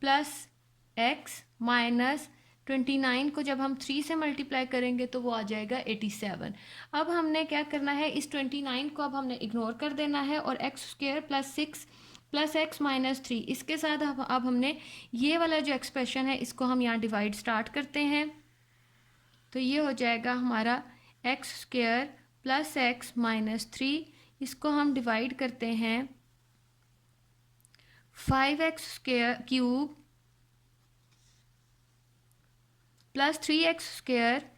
plus x minus 29 को जब हम 3 से मल्टीप्लाई करेंगे तो वो आ जाएगा 87। अब हमने क्या करना है, इस 29 को अब हमने इग्नोर कर देना है और x square plus 6 plus x minus 3 इसके साथ अब हमने ये वाला जो एक्सप्रेशन है इसको हम यहाँ डिवाइड स्टार्ट करते हैं। तो ये हो जाएगा हमारा x square plus x minus 3, इसको हम डिवाइड करते हैं 5x square cube plus 3x square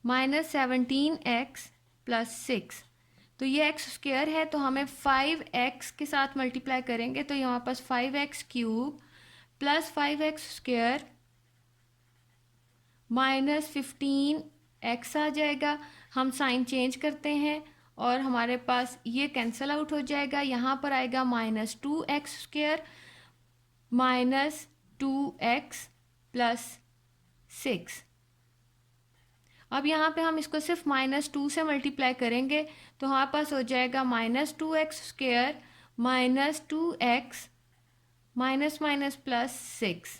minus 17x plus 6। तो ये x स्क्वेयर है तो हमें 5x के साथ मल्टीप्लाई करेंगे तो यहाँ पास 5x cube plus 5x square minus 15x आ जाएगा। हम साइन चेंज करते हैं और हमारे पास ये कैंसिल आउट हो जाएगा। यहाँ पर आएगा minus 2x square minus 2x plus 6। अब यहाँ पे हम इसको सिर्फ माइनस 2 से मल्टीप्लाई करेंगे तो हमारे पास हो जाएगा minus 2x square minus 2x minus minus plus 6।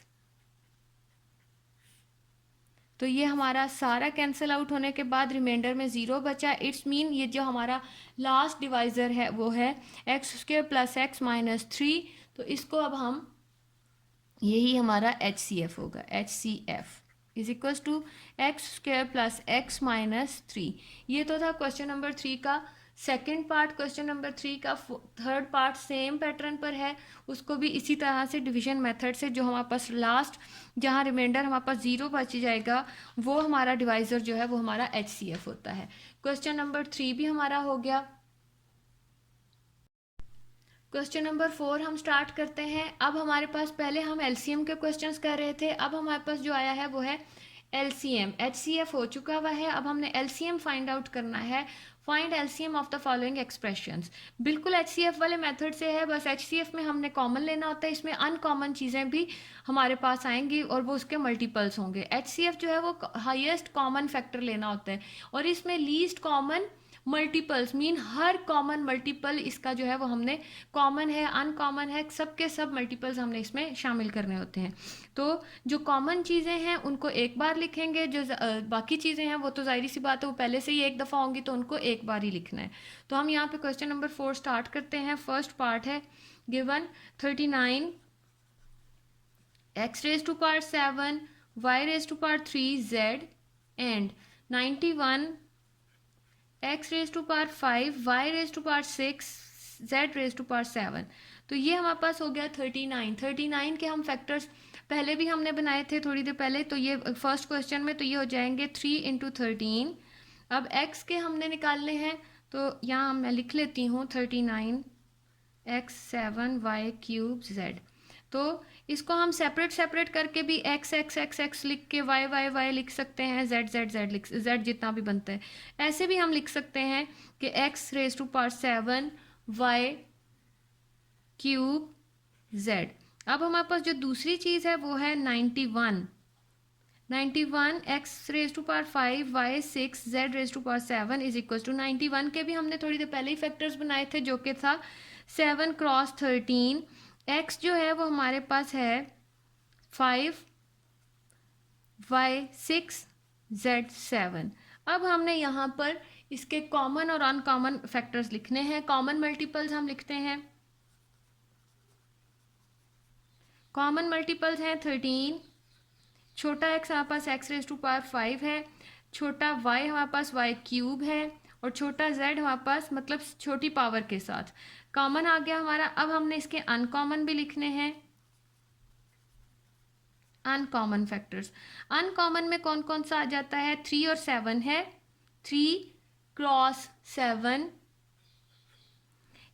तो ये हमारा सारा कैंसिल आउट होने के बाद रिमाइंडर में 0 बचा। इट्स मीन ये जो हमारा लास्ट डिवाइज़र है वो है x square plus x minus 3। तो इसको अब हम, यही हमारा HCF होगा, HCF is equals to x square plus x minus 3। ये तो था क्वेश्चन नंबर 3 का सेकंड पार्ट क्वेश्चन नंबर 3 का थर्ड पार्ट सेम पैटर्न पर है, उसको भी इसी तरह से डिवीजन मेथड से, जो हमारे पास लास्ट जहाँ रिमाइंडर हमारे पास 0 बच जाएगा वो हमारा डिवाइज़र जो है वो हमारा HCF होता है। क्वेश्चन नंबर 3 भी हमारा हो गया। क्वेश्चन नंबर 4 हम स्टार्ट करते हैं। अब हमारे पास पहले हम LCM के क्वेश्चंस कर रहे थे, अब हमारे पास जो आया है वो है LCM। HCF हो चुका हुआ है, अब हमने LCM फाइंड आउट करना है। Find LCM of the following expressions. बिल्कुल HCF वाले मेथड से है, बस HCF में हमने कॉमन लेना होता है, इसमें अनकॉमन चीज़ें भी हमारे पास आएंगी और वो उसके मल्टीपल्स होंगे। HCF जो है वो हाईएस्ट कॉमन फैक्टर लेना होता है और इसमें लीस्ट कॉमन मल्टीपल्स मीन हर कॉमन मल्टीपल इसका जो है वो हमने कॉमन है अनकॉमन है सबके सब मल्टीपल्स हमने इसमें शामिल करने होते हैं। तो जो कॉमन चीज़ें हैं उनको एक बार लिखेंगे, जो बाकी चीज़ें हैं वो तो जाहिर सी बात है वो पहले से ही एक दफ़ा होंगी तो उनको एक बार ही लिखना है। तो हम यहाँ पे क्वेश्चन नंबर 4 स्टार्ट करते हैं। फर्स्ट पार्ट है given 39 x raised to power 7 y raised to power 3 z and 91 x raised to power 5 y raised to power 6 z raised to power 7। तो ये हमारे पास हो गया 39 के हम फैक्टर्स पहले भी हमने बनाए थे थोड़ी देर पहले, तो ये फर्स्ट क्वेश्चन में तो ये हो जाएंगे 3 इंटू 13। अब x के हमने निकालने हैं तो यहाँ मैं लिख लेती हूँ 39 x 7 y क्यूब z। तो इसको हम सेपरेट करके भी x लिख के y लिख सकते हैं, z जितना भी बनता है ऐसे भी हम लिख सकते हैं कि x raise to power 7 y cube z। अब हमारे पास जो दूसरी चीज़ है वो है 91 x raise to power 5 y 6 z raise to power 7 is equal to 91 के भी हमने थोड़ी देर पहले ही फैक्टर्स बनाए थे जो कि था 7 क्रॉस 13। x जो है वो हमारे पास है 5 y 6 z 7। अब हमने यहाँ पर इसके कॉमन और अनकॉमन फैक्टर्स लिखने हैं। कॉमन मल्टीपल्स हम लिखते हैं, कॉमन मल्टीपल्स हैं 13, छोटा x हमारे पास x रेज टू पावर 5 है, छोटा y हमारे पास y क्यूब है और छोटा z हमारे पास मतलब छोटी पावर के साथ कॉमन आ गया हमारा। अब हमने इसके अनकॉमन भी लिखने हैं, अनकॉमन फैक्टर्स। अनकॉमन में कौन कौन सा आ जाता है, 3 और 7 है, 3 क्रॉस 7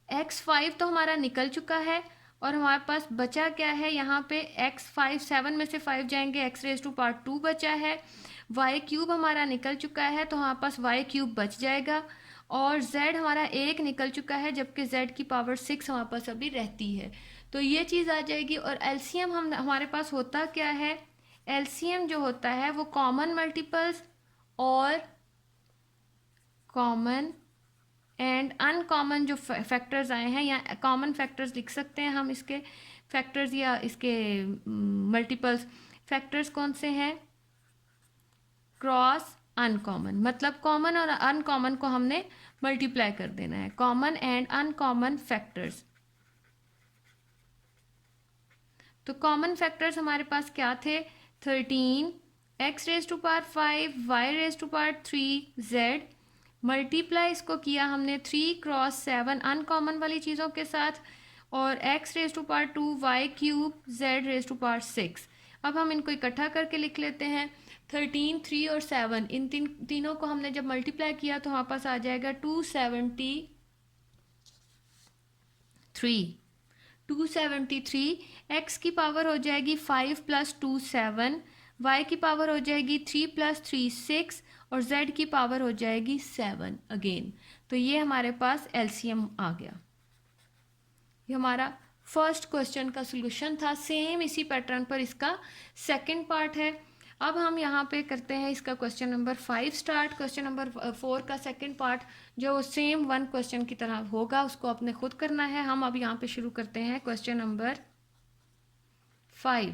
x5 तो हमारा निकल चुका है और हमारे पास बचा क्या है यहाँ पे x5 7 में से 5 जाएंगे x रेज टू पावर 2 बचा है, y क्यूब हमारा निकल चुका है तो हमारे पास y क्यूब बच जाएगा और z हमारा 1 निकल चुका है जबकि z की पावर 6 हमारे पास अभी रहती है। तो ये चीज़ आ जाएगी। और LCM हमारे पास होता क्या है, LCM जो होता है वो कॉमन मल्टीपल्स और कॉमन एंड अनकॉमन जो फैक्टर्स आए हैं या कॉमन फैक्टर्स लिख सकते हैं हम इसके फैक्टर्स या इसके मल्टीपल्स। फैक्टर्स कौन से हैं, क्रॉस अनकॉमन, मतलब कॉमन और अनकॉमन को हमने मल्टीप्लाई कर देना है, कॉमन एंड अनकॉमन फैक्टर्स। तो कॉमन फैक्टर्स हमारे पास क्या थे, 13 x raise to power 5 y raise to power 3 z, multiply इसको किया हमने 3 क्रॉस 7 अनकॉमन वाली चीज़ों के साथ और x raise to power 2 y cube z raise to power 6। अब हम इनको इकट्ठा करके लिख लेते हैं, 13 3 और 7 इन तीनों को हमने जब मल्टीप्लाई किया तो हमारे पास आ जाएगा 273। x की पावर हो जाएगी 5 प्लस 2 7, y की पावर हो जाएगी 3 प्लस 3 6 और z की पावर हो जाएगी 7 अगेन। तो ये हमारे पास LCM आ गया। ये हमारा फर्स्ट क्वेश्चन का सॉल्यूशन था। सेम इसी पैटर्न पर इसका सेकंड पार्ट है। अब हम यहाँ पे करते हैं इसका question number 5 start. Question number 4 का सेकंड पार्ट जो सेम 1 क्वेश्चन की तरह होगा उसको आपने खुद करना है। हम अब यहाँ पे शुरू करते हैं क्वेश्चन नंबर 5।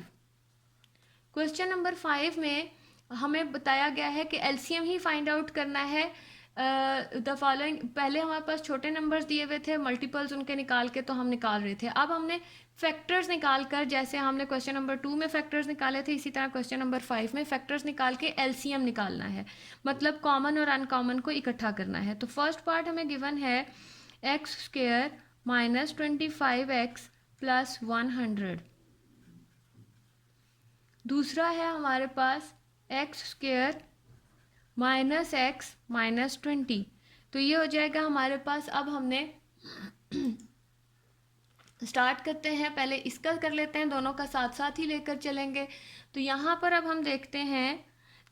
क्वेश्चन नंबर 5 में हमें बताया गया है कि LCM ही फाइंड आउट करना है द फॉलोइंग, पहले हमारे पास छोटे नंबर्स दिए हुए थे, मल्टीपल्स उनके निकाल के तो हम निकाल रहे थे। अब हमने फैक्टर्स निकाल कर, जैसे हमने क्वेश्चन नंबर 2 में फैक्टर्स निकाले थे, इसी तरह क्वेश्चन नंबर 5 में फैक्टर्स निकाल के एलसीएम निकालना है, मतलब कॉमन और अनकॉमन को इकट्ठा करना है। तो फर्स्ट पार्ट हमें गिवन है x square minus 25x plus 100। दूसरा है हमारे पास x square minus x minus 20। तो ये हो जाएगा हमारे पास। अब हमने स्टार्ट करते हैं, पहले इसका कर लेते हैं, दोनों का साथ साथ ही लेकर चलेंगे। तो यहाँ पर अब हम देखते हैं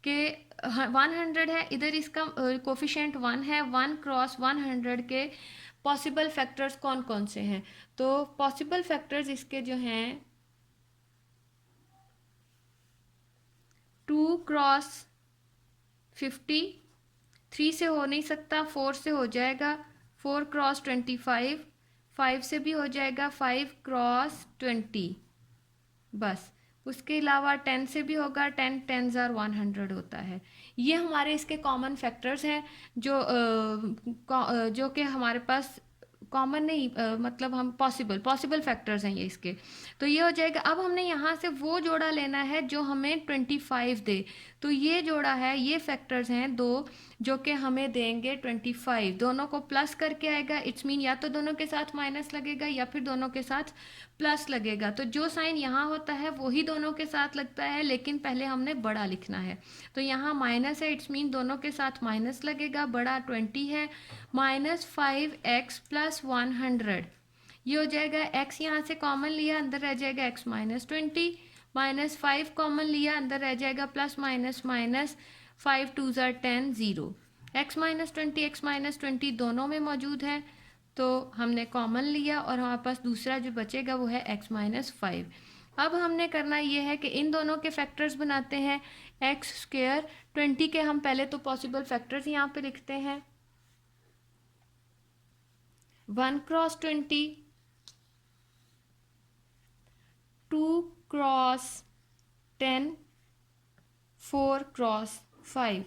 कि 100 है, इधर इसका कोफिशिएंट 1 है, 1 क्रॉस 100 के पॉसिबल फैक्टर्स कौन कौन से हैं। तो पॉसिबल फैक्टर्स इसके जो हैं 2 क्रॉस 50, 3 से हो नहीं सकता, 4 से हो जाएगा, 4 क्रॉस 25, 5 से भी हो जाएगा, 5 क्रॉस 20 बस। उसके अलावा 10 से भी होगा, 10 10 जार 100 होता है। ये हमारे इसके कॉमन फैक्टर्स हैं जो कि हमारे पास कॉमन नहीं, मतलब हम पॉसिबल फैक्टर्स हैं ये इसके। तो ये हो जाएगा। अब हमने यहाँ से वो जोड़ा लेना है जो हमें 25 दे। तो ये जोड़ा है, ये फैक्टर्स हैं दो जो कि हमें देंगे 25। दोनों को प्लस करके आएगा, इट्स मीन या तो दोनों के साथ माइनस लगेगा या फिर दोनों के साथ प्लस लगेगा। तो जो साइन यहाँ होता है वही दोनों के साथ लगता है, लेकिन पहले हमने बड़ा लिखना है। तो यहाँ माइनस है, इट्स मीन दोनों के साथ माइनस लगेगा, बड़ा 20 है, माइनस 5x प्लस 100। ये हो जाएगा, x यहाँ से कॉमन लिया, अंदर रह जाएगा x माइनस 20, माइनस 5 कॉमन लिया, अंदर रह जाएगा प्लस माइनस माइनस, 5 2 ज़ार 10 0। x माइनस 20 x माइनस 20 दोनों में मौजूद है, तो हमने कॉमन लिया और हमारे पास दूसरा जो बचेगा वो है x माइनस 5। अब हमने करना ये है कि इन दोनों के फैक्टर्स बनाते हैं। एक्स स्क्वेयर 20 के हम पहले तो पॉसिबल फैक्टर्स यहाँ पे लिखते हैं। 1 क्रॉस 20, 2 क्रॉस 10, 4 क्रॉस 5।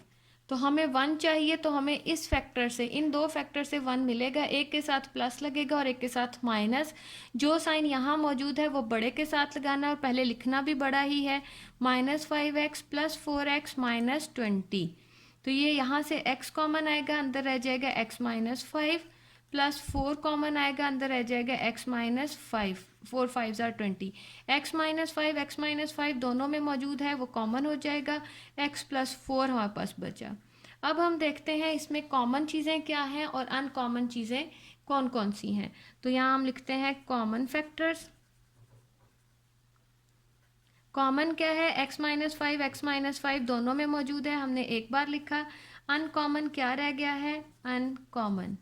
तो हमें 1 चाहिए, तो हमें इस फैक्टर से, इन दो फैक्टर से 1 मिलेगा, एक के साथ प्लस लगेगा और एक के साथ माइनस। जो साइन यहाँ मौजूद है वो बड़े के साथ लगाना है और पहले लिखना भी बड़ा ही है, minus 5x plus 4x minus 20। तो ये यहाँ से x कॉमन आएगा, अंदर रह जाएगा x माइनस 5, प्लस 4 कॉमन आएगा, अंदर रह जाएगा x माइनस 5, 4 5 ज़ार 20। x माइनस 5 x माइनस 5 दोनों में मौजूद है, वो कॉमन हो जाएगा, x प्लस 4 हमारे पास बचा। अब हम देखते हैं इसमें कॉमन चीज़ें क्या हैं और अनकॉमन चीज़ें कौन कौन सी हैं। तो यहाँ हम लिखते हैं कॉमन फैक्टर्स। कॉमन क्या है, x माइनस 5 x माइनस 5 दोनों में मौजूद है, हमने एक बार लिखा। अनकॉमन क्या रह गया है, अनकॉमन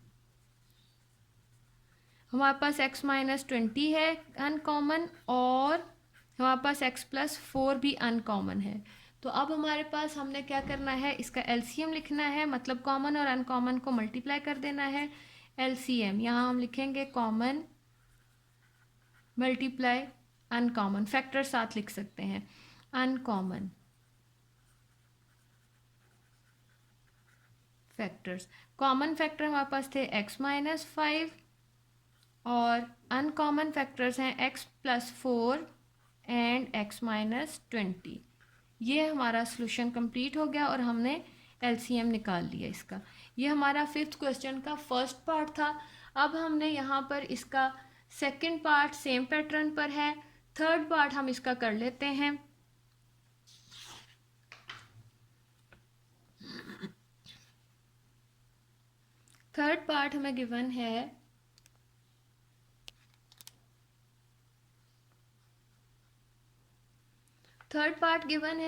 हमारे पास x माइनस 20 है अनकॉमन, और हमारे पास x प्लस 4 भी अनकॉमन है। तो अब हमारे पास हमने क्या करना है, इसका एलसीएम लिखना है, मतलब कॉमन और अनकॉमन को मल्टीप्लाई कर देना है। एलसीएम यहाँ हम लिखेंगे कॉमन मल्टीप्लाई अनकॉमन, फैक्टर साथ लिख सकते हैं। अनकॉमन फैक्टर्स, कॉमन फैक्टर हमारे पास थे x माइनस 5 और अनकॉमन फैक्टर्स हैं x plus 4 and x minus 20। ये हमारा सोल्यूशन कंप्लीट हो गया और हमने एलसीएम निकाल लिया इसका। ये हमारा 5th क्वेश्चन का फर्स्ट पार्ट था। अब हमने यहाँ पर इसका सेकंड पार्ट सेम पैटर्न पर है, थर्ड पार्ट हम इसका कर लेते हैं। थर्ड पार्ट हमें गिवन है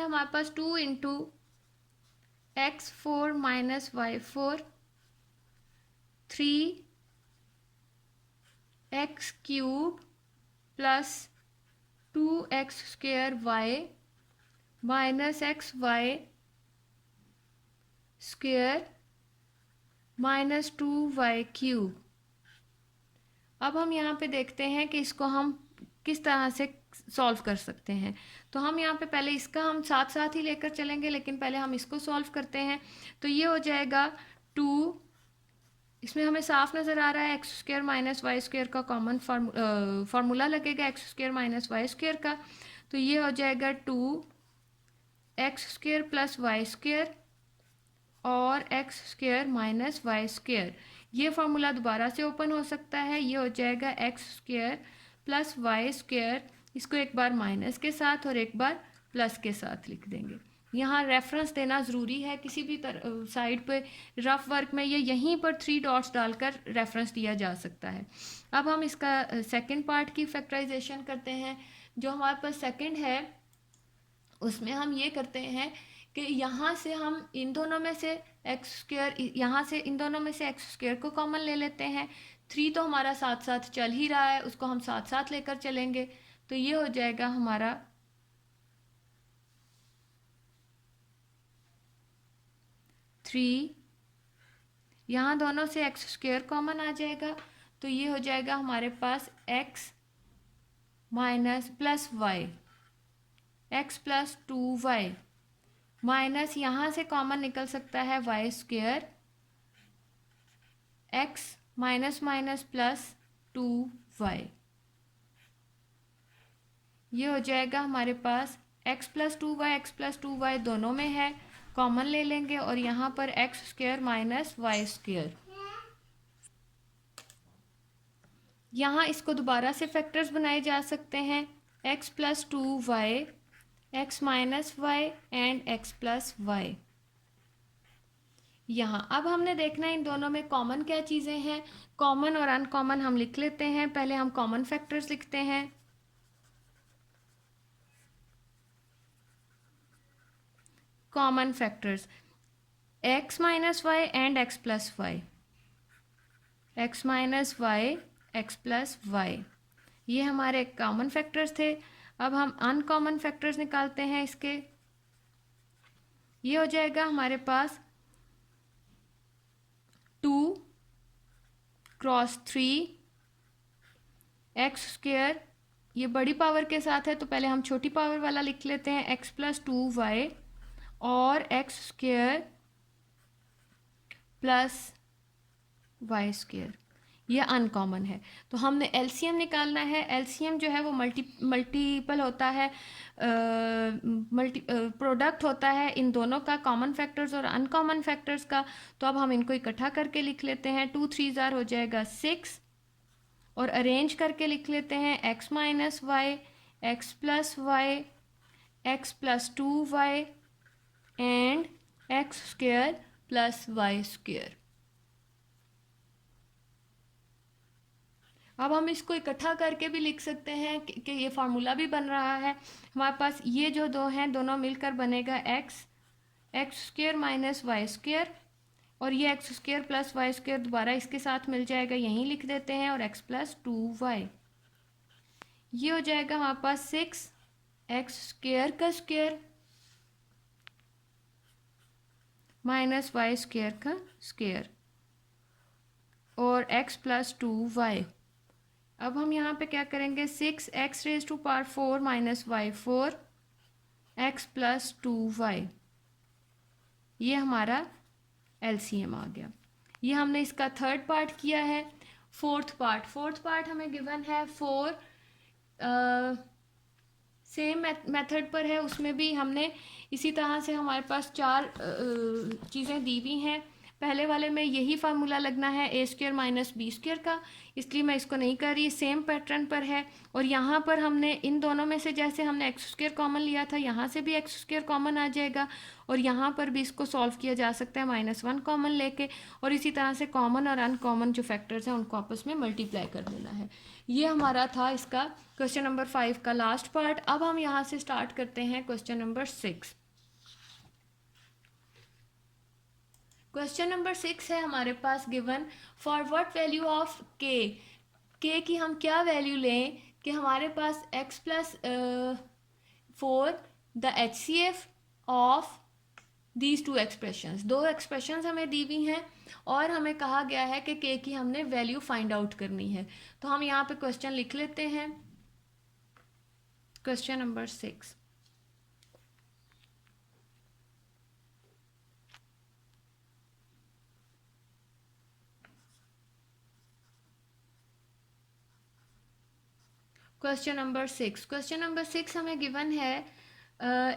हमारे पास 2 into x4 minus y4, 3x cube plus 2x square y minus xy square minus 2y cube. अब हम यहाँ पे देखते हैं कि इसको हम किस तरह से सॉल्व कर सकते हैं। तो हम यहाँ पे पहले इसका हम साथ साथ ही लेकर चलेंगे, लेकिन पहले हम इसको सॉल्व करते हैं। तो ये हो जाएगा टू, इसमें हमें साफ नज़र आ रहा है x square minus y square का कॉमन फार्मूला लगेगा x square minus y square का, तो ये हो जाएगा 2x² प्लस वाई स्क्र और x square minus y square. ये फार्मूला दोबारा से ओपन हो सकता है, ये हो जाएगा x square plus y square, इसको एक बार माइनस के साथ और एक बार प्लस के साथ लिख देंगे। यहाँ रेफरेंस देना ज़रूरी है, किसी भी साइड पे रफ वर्क में ये यहीं पर 3 डॉट्स डालकर रेफरेंस दिया जा सकता है। अब हम इसका सेकंड पार्ट की फैक्टराइजेशन करते हैं। जो हमारे पास सेकंड है उसमें हम ये करते हैं कि यहाँ से हम इन दोनों में से एक्स स्क्र, यहाँ से इन दोनों में से एक्स स्क्र को कॉमन ले लेते हैं। 3 तो हमारा साथ साथ चल ही रहा है, उसको हम साथ साथ लेकर चलेंगे, तो ये हो जाएगा हमारा 3, यहाँ दोनों से एक्स स्क्र कॉमन आ जाएगा, तो ये हो जाएगा हमारे पास x minus plus y, x plus 2y minus यहाँ से कॉमन निकल सकता है y square, x minus minus plus 2y, ये हो जाएगा हमारे पास x प्लस 2y दोनों में है, कॉमन ले लेंगे और यहाँ पर x square minus y square. यहाँ इसको दोबारा से फैक्टर्स बनाए जा सकते हैं, x plus 2y, x minus y and x plus y. यहाँ अब हमने देखना है इन दोनों में कॉमन क्या चीज़ें हैं। कॉमन और अनकॉमन हम लिख लेते हैं। पहले हम कॉमन फैक्टर्स लिखते हैं। Common factors x minus y and x plus y, x minus y x plus y, ये हमारे कॉमन फैक्टर्स थे। अब हम अनकॉमन फैक्टर्स निकालते हैं इसके। ये हो जाएगा हमारे पास 2 क्रॉस 3 एक्स स्क्र, ये बड़ी पावर के साथ है तो पहले हम छोटी पावर वाला लिख लेते हैं, एक्स प्लस 2y और x square plus y square, ये अनकॉमन है। तो हमने एलसीएम निकालना है। एलसीएम जो है वो मल्टीपल होता है, प्रोडक्ट होता है इन दोनों का, कॉमन फैक्टर्स और अनकॉमन फैक्टर्स का। तो अब हम इनको इकट्ठा करके लिख लेते हैं। 2 3 हो जाएगा 6 और अरेंज करके लिख लेते हैं x minus y, x plus y, x plus 2y and x square plus y square. अब हम इसको इकट्ठा करके भी लिख सकते हैं कि ये फार्मूला भी बन रहा है हमारे पास। ये जो दो हैं दोनों मिलकर बनेगा x square minus y square, और ये x square plus y square दोबारा इसके साथ मिल जाएगा, यहीं लिख देते हैं, और एक्स प्लस 2y। ये हो जाएगा हमारे पास 6 एक्स स्क्र का स्क्र माइनस वाई स्क्र का स्क्र और एक्स प्लस 2y। अब हम यहाँ पे क्या करेंगे, 6 x raise to power 4 minus y 4 x plus 2y, ये हमारा एलसीएम आ गया। ये हमने इसका थर्ड पार्ट किया है। फोर्थ पार्ट हमें गिवन है 4, सेम मेथड पर है, उसमें भी हमने इसी तरह से हमारे पास 4 चीज़ें दी हुई हैं। पहले वाले में यही फार्मूला लगना है ए स्क्र माइनस बी स्क्र का, इसलिए मैं इसको नहीं कर रही, सेम पैटर्न पर है। और यहाँ पर हमने इन दोनों में से जैसे हमने एक्स स्क्र कॉमन लिया था, यहाँ से भी एक्स स्क्र कॉमन आ जाएगा, और यहाँ पर भी इसको सॉल्व किया जा सकता है -1 कॉमन लेके, और इसी तरह से कॉमन और अनकॉमन जो फैक्टर्स हैं उनको आपस में मल्टीप्लाई कर देना है। ये हमारा था इसका क्वेश्चन नंबर 5 का लास्ट पार्ट। अब हम यहाँ से स्टार्ट करते हैं क्वेश्चन नंबर 6। क्वेश्चन नंबर 6 है हमारे पास given, for what value of K की हम क्या वैल्यू लें कि हमारे पास x plus 4 the HCF of these 2 expressions, 2 expressions हमें दी हुई हैं और हमें कहा गया है कि k की हमने वैल्यू फाइंड आउट करनी है। तो हम यहाँ पे क्वेश्चन लिख लेते हैं। क्वेश्चन नंबर 6, क्वेश्चन नंबर 6 हमें गिवन है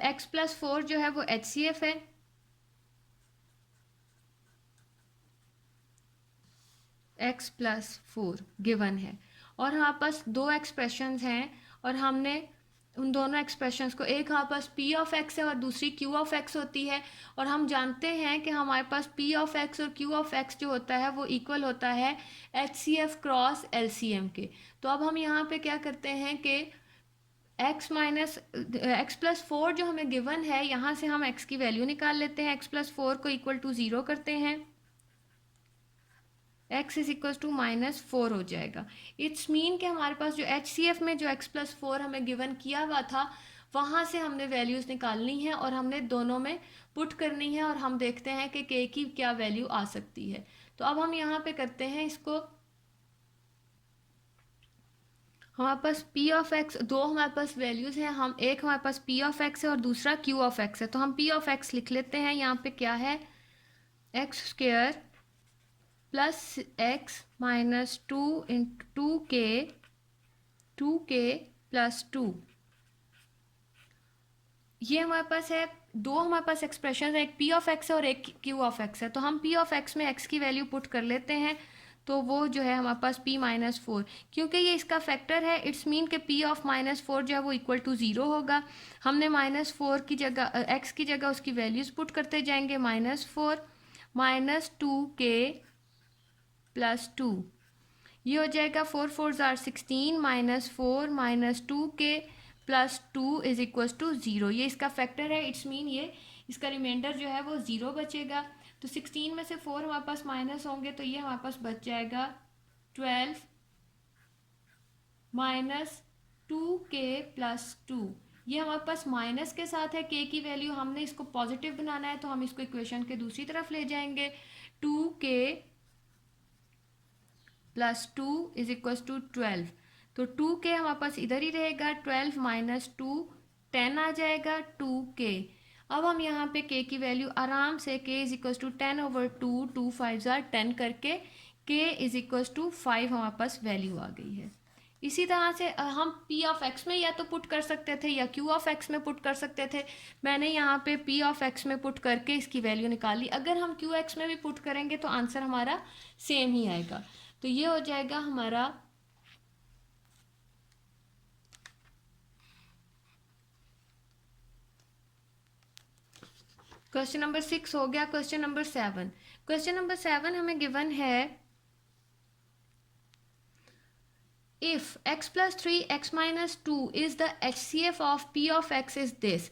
x+4 जो है वो HCF है। x+4 गिवन है और हमारे पास दो एक्सप्रेशंस हैं और हमने उन दोनों एक्सप्रेशंस को, एक हमारे पास P ऑफ x है और दूसरी Q ऑफ x होती है, और हम जानते हैं कि हमारे पास P ऑफ x और Q ऑफ x जो होता है वो इक्वल होता है HCF क्रॉस LCM के। तो अब हम यहाँ पे क्या करते हैं कि x+4 जो हमें गिवन है, यहाँ से हम x की वैल्यू निकाल लेते हैं, x+4 को इक्वल टू 0 करते हैं, x इज इक्वल टू -4 हो जाएगा। इट्स मीन कि हमारे पास जो HCF में जो x+4 हमें गिवन किया हुआ था वहाँ से हमने वैल्यूज़ निकालनी है और हमने दोनों में पुट करनी है और हम देखते हैं कि k की क्या वैल्यू आ सकती है। तो अब हम यहाँ पे करते हैं इसको, हमारे पास P ऑफ x, दो हमारे पास वैल्यूज़ हैं, हम एक हमारे पास P ऑफ x है और दूसरा Q ऑफ x है। तो हम P ऑफ x लिख लेते हैं, यहाँ पे क्या है x² plus x minus 2 into 2k plus 2। ये हमारे पास है, दो हमारे पास एक्सप्रेशन है, एक P ऑफ x है और एक Q ऑफ x है। तो हम P ऑफ x में x की वैल्यू पुट कर लेते हैं, तो वो जो है हमारे पास P-4, क्योंकि ये इसका फैक्टर है, इट्स मीन के P ऑफ -4 जो है वो इक्वल टू 0 होगा। हमने -4 की जगह x की जगह उसकी वैल्यूज़ पुट करते जाएंगे, -4 माइनस 2k प्लस 2, ये हो जाएगा 4 4 ज़ार 16 -4 minus 2k plus 2 is equal to 0। ये इसका फैक्टर है, इट्स मीन ये इसका रिमाइंडर जो है वो 0 बचेगा। तो 16 में से 4 हमारे पास माइनस होंगे तो ये हमारे पास बच जाएगा 12 माइनस 2k प्लस 2। ये हमारे पास माइनस के साथ है, k की वैल्यू हमने इसको पॉजिटिव बनाना है तो हम इसको इक्वेशन के दूसरी तरफ ले जाएंगे, 2k plus 2 is equal to 12। तो 2k हमारे पास इधर ही रहेगा, 12 माइनस 2 10 आ जाएगा 2k। अब हम यहाँ पे k की वैल्यू आराम से k इज इक्वल टू 10/2, 2 5 ज़ार 10 करके k इज इक्वल टू 5 हमारे पास वैल्यू आ गई है। इसी तरह से हम P ऑफ x में या तो पुट कर सकते थे या Q ऑफ x में पुट कर सकते थे। मैंने यहाँ पे P ऑफ x में पुट करके इसकी वैल्यू निकाली। अगर हम QX में भी पुट करेंगे तो आंसर हमारा सेम ही आएगा। तो ये हो जाएगा हमारा क्वेश्चन नंबर 6 हो गया। क्वेश्चन नंबर 7, क्वेश्चन नंबर 7 हमें गिवन है if x plus 3 x minus 2 is the HCF of P of x is this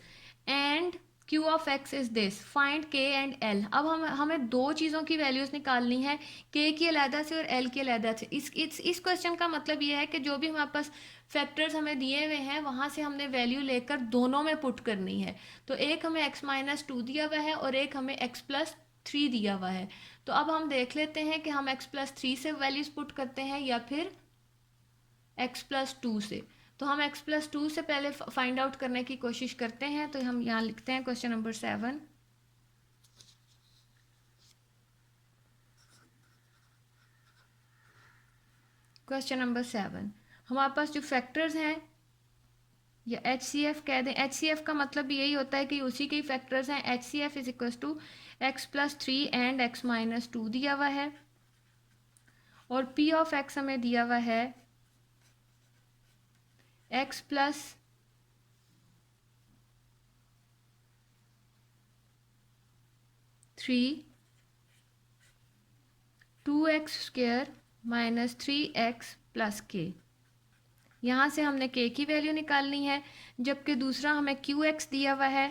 and Q of x is this, find k and l। अब हमें दो चीज़ों की values निकालनी है, k की अलहदा से और l की अलहदा से। इस क्वेश्चन का मतलब ये है कि जो भी हमारे पास फैक्टर्स हमें दिए हुए हैं वहाँ से हमने वैल्यू लेकर दोनों में पुट करनी है। तो एक हमें x-2 दिया हुआ है और एक हमें x+3 दिया हुआ है। तो अब हम देख लेते हैं कि हम x+3 से वैल्यूज़ पुट करते हैं या फिर x+2 से। तो हम x+2 से पहले फाइंड आउट करने की कोशिश करते हैं। तो हम यहाँ लिखते हैं क्वेश्चन नंबर 7, क्वेश्चन नंबर 7 हमारे पास जो फैक्टर्स हैं या HCF कह दें, HCF का मतलब यही होता है कि उसी के ही फैक्टर्स हैं। HCF is equal to x+3 and x-2 दिया हुआ है और P ऑफ x हमें दिया हुआ है x plus 3 2x² minus 3x plus k। यहाँ से हमने k की वैल्यू निकालनी है, जबकि दूसरा हमें qx दिया हुआ है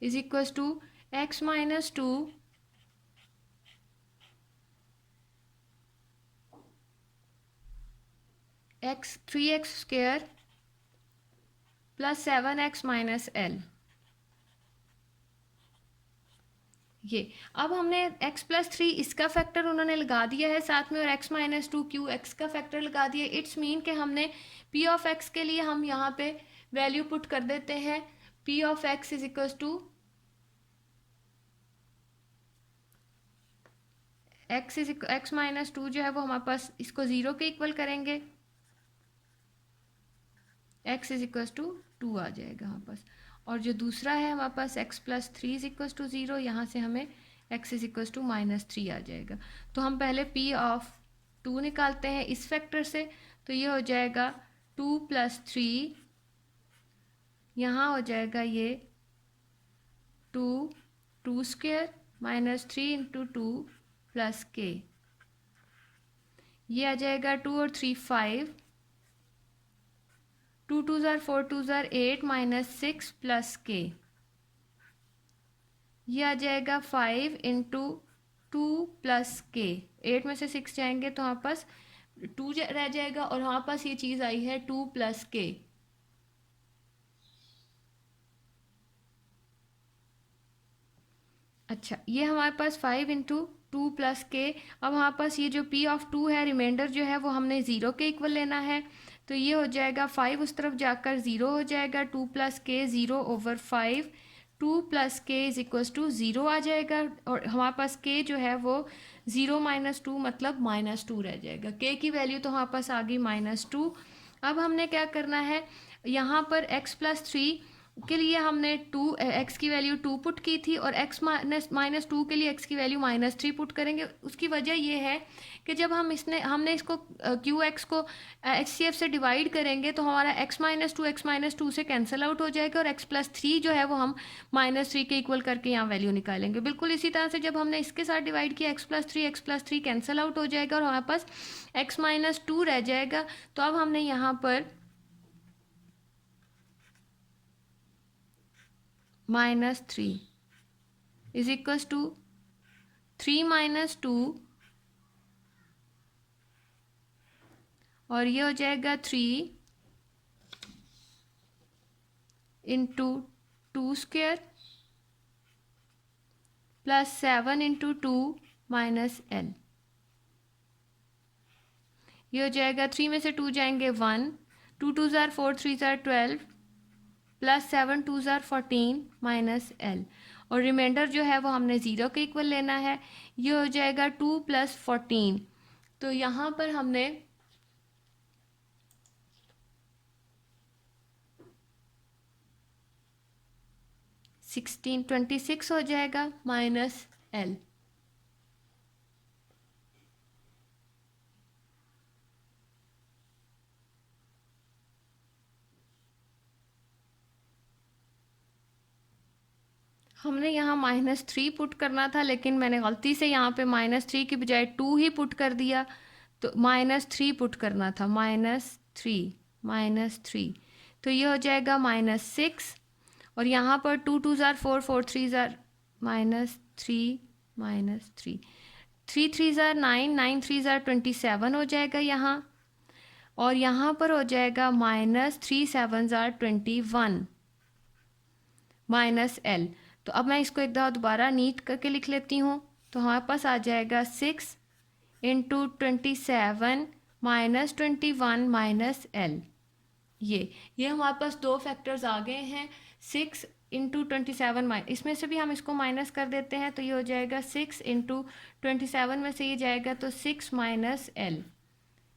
is equal to x-2 3x² plus 7x minus l। ये अब हमने x+3 इसका फैक्टर उन्होंने लगा दिया है साथ में और x-2 qx का फैक्टर लगा दिया। इट्स मीन कि हमने p ऑफ x के लिए हम यहाँ पे वैल्यू पुट कर देते हैं, p of x is equal to x-2 जो है वो हमारे पास इसको 0 के इक्वल करेंगे x इज इक्वल टू 2 आ जाएगा हमारे पास। और जो दूसरा है हमारे पास x plus 3 is equal to 0, यहाँ से हमें x इज इक्वल टू -3 आ जाएगा। तो हम पहले p ऑफ 2 निकालते हैं इस फैक्टर से, तो ये हो जाएगा 2 प्लस 3, यहाँ हो जाएगा ये 2 square minus 3 into 2 plus k, ये आ जाएगा 2 और 3 5, 2 2 ज़ार 4 2 ज़ार 8 माइनस 6 प्लस k, ये आ जाएगा 5 इंटू 2 प्लस k। 8 में से 6 जाएंगे तो हमारे पास 2 रह जाएगा, और हमारे पास ये चीज़ आई है 2 प्लस k। अच्छा, ये हमारे पास 5 इंटू 2 प्लस के। अब हमारे पास ये जो p ऑफ 2 है, रिमाइंडर जो है वो हमने 0 के इक्वल लेना है, तो ये हो जाएगा 5 उस तरफ जाकर 0 हो जाएगा, 2 प्लस के 0 ओवर 5, 2 प्लस के इज इक्वल टू 0 आ जाएगा, और हमारे पास k जो है वो 0 माइनस 2 मतलब -2 रह जाएगा। k की वैल्यू तो हमारे पास आ गई -2। अब हमने क्या करना है, यहाँ पर x प्लस 3 के लिए हमने x की वैल्यू 2 पुट की थी, और x माइनस 2 के लिए x की वैल्यू -3 पुट करेंगे। उसकी वजह ये है कि जब हमने इसको qx को HCF से डिवाइड करेंगे तो हमारा x माइनस 2 से कैंसिल आउट हो जाएगा, और x प्लस 3 जो है वो हम -3 के इक्वल करके यहाँ वैल्यू निकालेंगे। बिल्कुल इसी तरह से जब हमने इसके साथ डिवाइड किया x प्लस 3 कैंसिल आउट हो जाएगा, और हमारे पास x माइनस 2 रह जाएगा। तो अब हमने यहाँ पर -3 इज इक्वल टू 3 माइनस 2, और ये हो जाएगा 3 into 2 square plus 7 into 2 minus l, ये हो जाएगा 3 में से 2 जाएंगे 1, 2 2 ज़ार 4 3 ज़ार 12 प्लस 7 2 ज़ार 14 माइनस l, और रिमाइंडर जो है वो हमने 0 के इक्वल लेना है, ये हो जाएगा 2 प्लस 14। तो यहाँ पर हमने 26 हो जाएगा माइनस l। हमने यहाँ -3 पुट करना था, लेकिन मैंने गलती से यहाँ पे -3 की बजाय 2 ही पुट कर दिया, तो -3 पुट करना था, -3, तो ये हो जाएगा -6, और यहाँ पर 2 2 ज़ार 4 4 3 ज़ार -3 3 3 ज़ार 9 9 3 ज़ार 27 हो जाएगा यहाँ, और यहाँ पर हो जाएगा -3 7 ज़ार 21 माइनस l। तो अब मैं इसको एक दफ़ा दोबारा नीट करके लिख लेती हूँ, तो हमारे पास आ जाएगा 6 इंटू 27 माइनस 21 माइनस l। ये हमारे पास दो फैक्टर्स आ गए हैं, 6 इंटू 27 इसमें से भी हम इसको माइनस कर देते हैं, तो ये हो जाएगा 6 इंटू 27 में से ये जाएगा तो 6 माइनस l,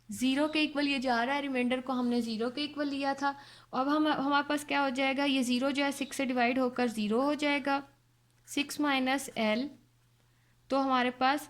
0 के इक्वल ये जा रहा है, रिमाइंडर को हमने 0 के इक्वल लिया था। अब हमारे पास क्या हो जाएगा, ये 0 जो है 6 से डिवाइड होकर 0 हो जाएगा, 6 माइनस l, तो हमारे पास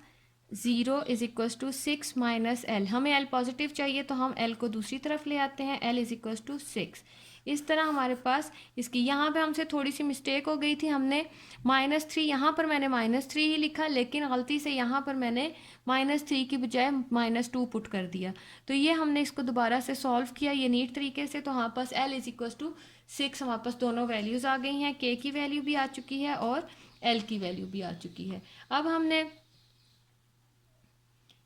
0 is equal to 6 minus l। हमें l पॉजिटिव चाहिए तो हम l को दूसरी तरफ ले आते हैं, l इज इक्वल टू 6। इस तरह हमारे पास इसकी यहाँ पे हमसे थोड़ी सी मिस्टेक हो गई थी, हमने -3 यहाँ पर मैंने -3 ही लिखा, लेकिन गलती से यहाँ पर मैंने -3 की बजाय -2 पुट कर दिया। तो ये हमने इसको दोबारा से सॉल्व किया ये नीट तरीके से, तो हमारे पास l इज इक्वल टू 6, हमारे पास दोनों वैल्यूज़ आ गई हैं, k की वैल्यू भी आ चुकी है और l की वैल्यू भी आ चुकी है। अब हमने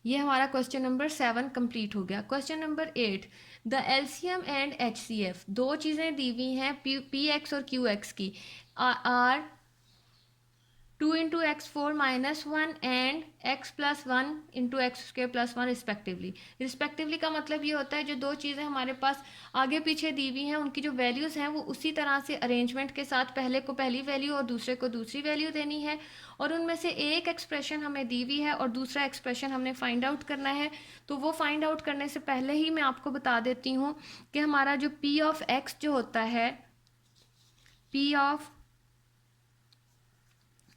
ये हमारा क्वेश्चन नंबर 7 कंप्लीट हो गया। Question number 8, the LCM and HCF, दो चीज़ें दी हुई हैं पी एक्स और क्यू एक्स की, are 2 2 into x four minus one and x plus one into x square plus one respectively. Respectively का मतलब ये होता है जो दो चीज़ें हमारे पास आगे पीछे दी हुई हैं उनकी जो वैल्यूज़ हैं वो उसी तरह से अरेंजमेंट के साथ पहले को पहली वैल्यू और दूसरे को दूसरी वैल्यू देनी है, और उनमें से एक एक्सप्रेशन हमें दी हुई है और दूसरा एक्सप्रेशन हमने फाइंड आउट करना है। तो वो फाइंड आउट करने से पहले ही मैं आपको बता देती हूँ कि हमारा जो पी ऑफ एक्स जो होता है, P of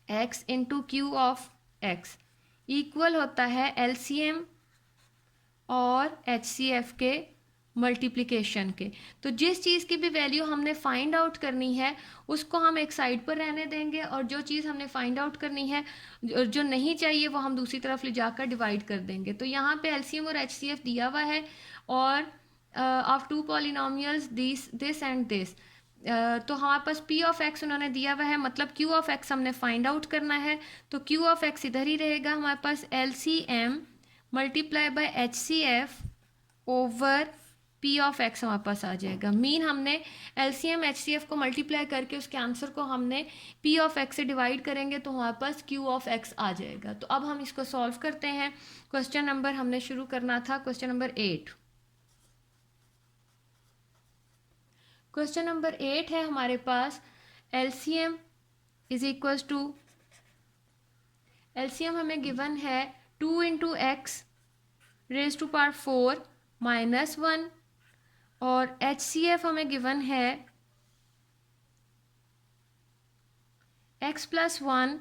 x into Q of x equal होता है एलसीएम और एचसीएफ के मल्टीप्लिकेशन के। तो जिस चीज़ की भी वैल्यू हमने फाइंड आउट करनी है उसको हम एक साइड पर रहने देंगे, और जो चीज़ हमने फाइंड आउट करनी है जो नहीं चाहिए वो हम दूसरी तरफ ले जाकर डिवाइड कर देंगे। तो यहाँ पे एलसीएम और एचसीएफ दिया हुआ है, और of two polynomials this and this. तो हमारे पास पी ऑफ एक्स उन्होंने दिया हुआ है, मतलब क्यू ऑफ एक्स हमने फाइंड आउट करना है। तो क्यू ऑफ एक्स इधर ही रहेगा, हमारे पास L C M multiply by H C F over P of x हमारे पास आ जाएगा। मीन हमने L C M H C F को मल्टीप्लाई करके उसके आंसर को हमने पी ऑफ एक्स से डिवाइड करेंगे तो हमारे पास क्यू ऑफ एक्स आ जाएगा। तो अब हम इसको सॉल्व करते हैं। क्वेश्चन नंबर हमने शुरू करना था क्वेश्चन नंबर 8। क्वेश्चन नंबर 8 है हमारे पास LCM is equals to, LCM हमें गिवन है 2 into x raise to power 4 minus 1, और एचसीएफ हमें गिवन है x plus 1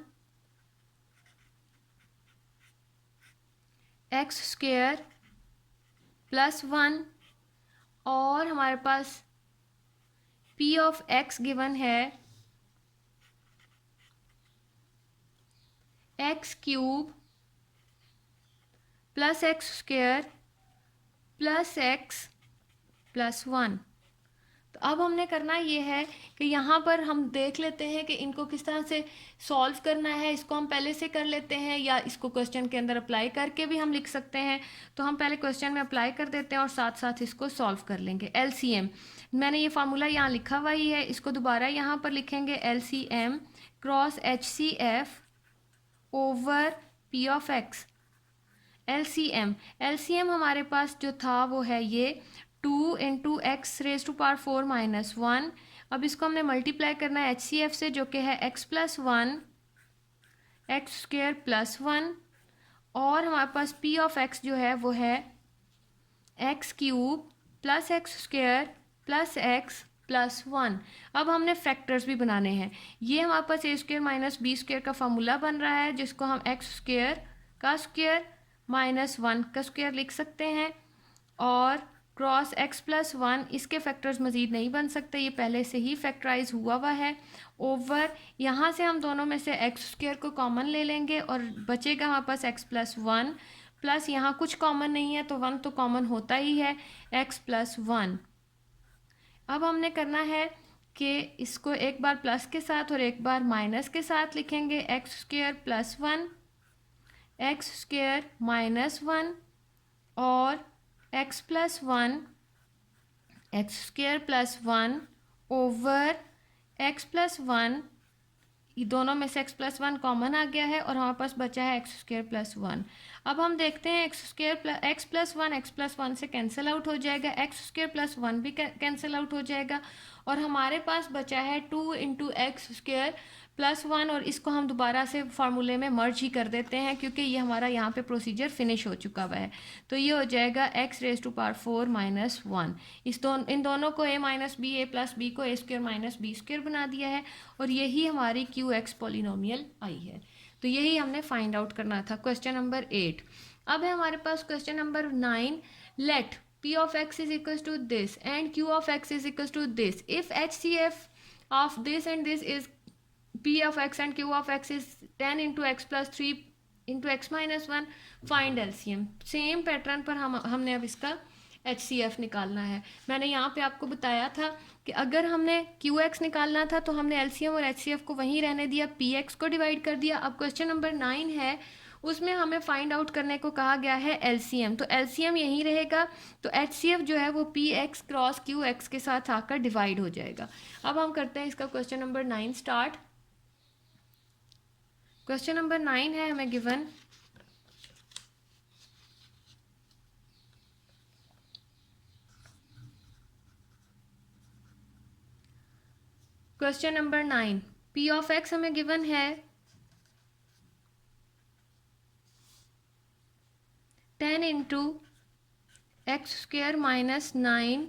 x square plus 1, और हमारे पास P ऑफ x गिवन है x cube plus x square plus x plus 1। तो अब हमने करना ये है कि यहाँ पर हम देख लेते हैं कि इनको किस तरह से सॉल्व करना है। इसको हम पहले से कर लेते हैं या इसको क्वेश्चन के अंदर अप्लाई करके भी हम लिख सकते हैं। तो हम पहले क्वेश्चन में अप्लाई कर देते हैं और साथ साथ इसको सॉल्व कर लेंगे। एलसीएम मैंने ये फार्मूला यहाँ लिखा हुआ ही है, इसको दोबारा यहाँ पर लिखेंगे LCM cross HCF over P of x. LCM हमारे पास जो था वो है ये 2 into x raise to power 4 minus 1। अब इसको हमने मल्टीप्लाई करना है एचसीएफ से जो कि है x plus 1 x square plus 1, और हमारे पास पी ऑफ एक्स जो है वो है x cube plus x square plus x plus 1। अब हमने फैक्टर्स भी बनाने हैं। ये हमारे पास ए स्क्वेयर माइनस बी स्क्वेयर का फॉर्मूला बन रहा है जिसको हम एक्स स्क्वेयर का स्क्वेयर माइनस 1 का स्क्वेयर लिख सकते हैं, और क्रॉस एक्स प्लस 1 इसके फैक्टर्स मज़ीद नहीं बन सकते, ये पहले से ही फैक्टराइज हुआ है। ओवर यहाँ से हम दोनों में से एक्स स्क्वेयर को कॉमन ले लेंगे और बचेगा हमारे पास एक्स प्लस 1, प्लस यहाँ कुछ कॉमन नहीं है तो 1 तो कॉमन होता ही है, एक्स प्लस 1। अब हमने करना है कि इसको एक बार प्लस के साथ और एक बार माइनस के साथ लिखेंगे। X square plus 1 x square minus 1 और x plus 1 x square plus 1 over x plus 1, ये दोनों में से एक्स प्लस 1 कॉमन आ गया है और हमारे पास बचा है एक्स स्क्वेयर प्लस 1। अब हम देखते हैं एक्स स्क्वेयर एक्स प्लस 1 से कैंसिल आउट हो जाएगा, एक्स स्क्वेयर प्लस 1 भी कैंसिल आउट हो जाएगा, और हमारे पास बचा है 2 इंटू एक्स स्क्वेयर प्लस 1, और इसको हम दोबारा से फार्मूले में मर्ज ही कर देते हैं क्योंकि ये हमारा यहाँ पे प्रोसीजर फिनिश हो चुका हुआ है। तो ये हो जाएगा x raise to power 4 minus 1। इन दोनों को a minus b, a plus b को a square minus b square बना दिया है, और यही हमारी क्यू एक्स पॉलिनोमियल आई है। तो यही हमने फाइंड आउट करना था क्वेश्चन नंबर 8। अब है हमारे पास question number 9। Let p of x is equals to this and q of x is equals to this if HCF of this and this is p of x and q of x is 10 into x plus 3 into x minus 1, find LCM। Same pattern पर हमने अब इसका HCF निकालना है। मैंने यहाँ पे आपको बताया था कि अगर हमने QX निकालना था तो हमने LCM और HCF को वहीं रहने दिया, PX को डिवाइड कर दिया। अब क्वेश्चन नंबर 9 है, उसमें हमें फाइंड आउट करने को कहा गया है LCM, तो LCM यहीं रहेगा, तो HCF जो है वो PX क्रॉस QX के साथ आकर डिवाइड हो जाएगा। अब हम करते हैं इसका question number 9 start. Question number 9 है हमें given, question number 9 p of x हमें गिवन है 10 into x square minus 9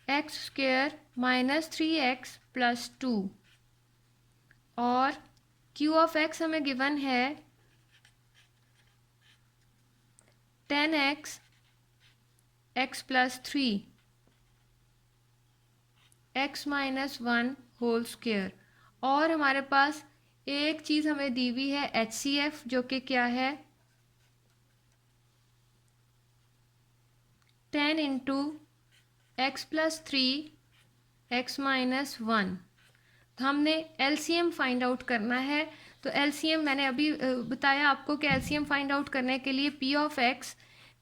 x square minus 3x plus 2, और क्यू ऑफ एक्स हमें गिवन है 10x x plus 3 x minus 1 whole square. और हमारे पास एक चीज़ हमें दी हुई है HCF, जो कि क्या है 10 into x plus 3 x minus 1। हमने LCM फाइंड आउट करना है। तो LCM मैंने अभी बताया आपको कि LCM फाइंड आउट करने के लिए P of x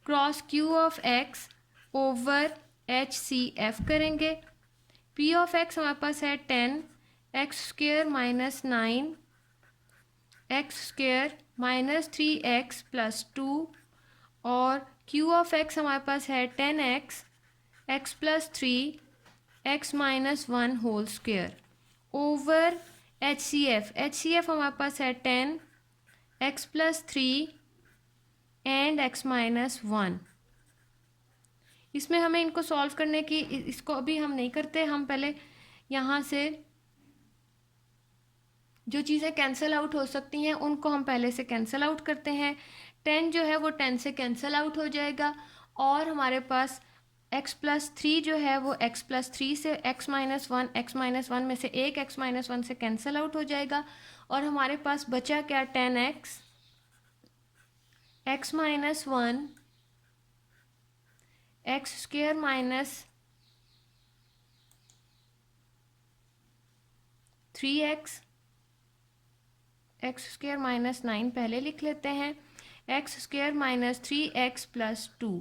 cross Q of x over HCF करेंगे। P ऑफ एक्स हमारे पास है 10 x square minus 9 x square minus 3x plus 2, और Q ऑफ एक्स हमारे पास है 10x x plus 3 x minus 1 whole square over HCF हमारे पास है 10 x plus 3 and x minus 1। इसमें हमें इनको सॉल्व करने की, इसको अभी हम नहीं करते, हम पहले यहाँ से जो चीज़ें कैंसिल आउट हो सकती हैं उनको हम पहले से कैंसिल आउट करते हैं। 10 जो है वो 10 से कैंसिल आउट हो जाएगा, और हमारे पास x प्लस 3 जो है वो x प्लस 3 से x माइनस 1 में से एक x माइनस 1 से कैंसिल आउट हो जाएगा, और हमारे पास बचा क्या 10x x minus 1 x square minus 3x x square minus 9 पहले लिख लेते हैं, x square minus 3x plus 2।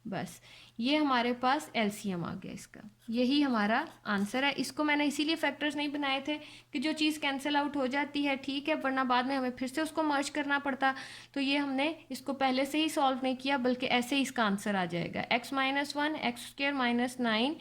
बस ये हमारे पास LCM आ गया इसका, यही हमारा आंसर है। इसको मैंने इसीलिए फैक्टर्स नहीं बनाए थे कि जो चीज़ कैंसिल आउट हो जाती है ठीक है, वरना बाद में हमें फिर से उसको मर्ज करना पड़ता। तो ये हमने इसको पहले से ही सॉल्व नहीं किया, बल्कि ऐसे ही इसका आंसर आ जाएगा x minus 1 x square minus 9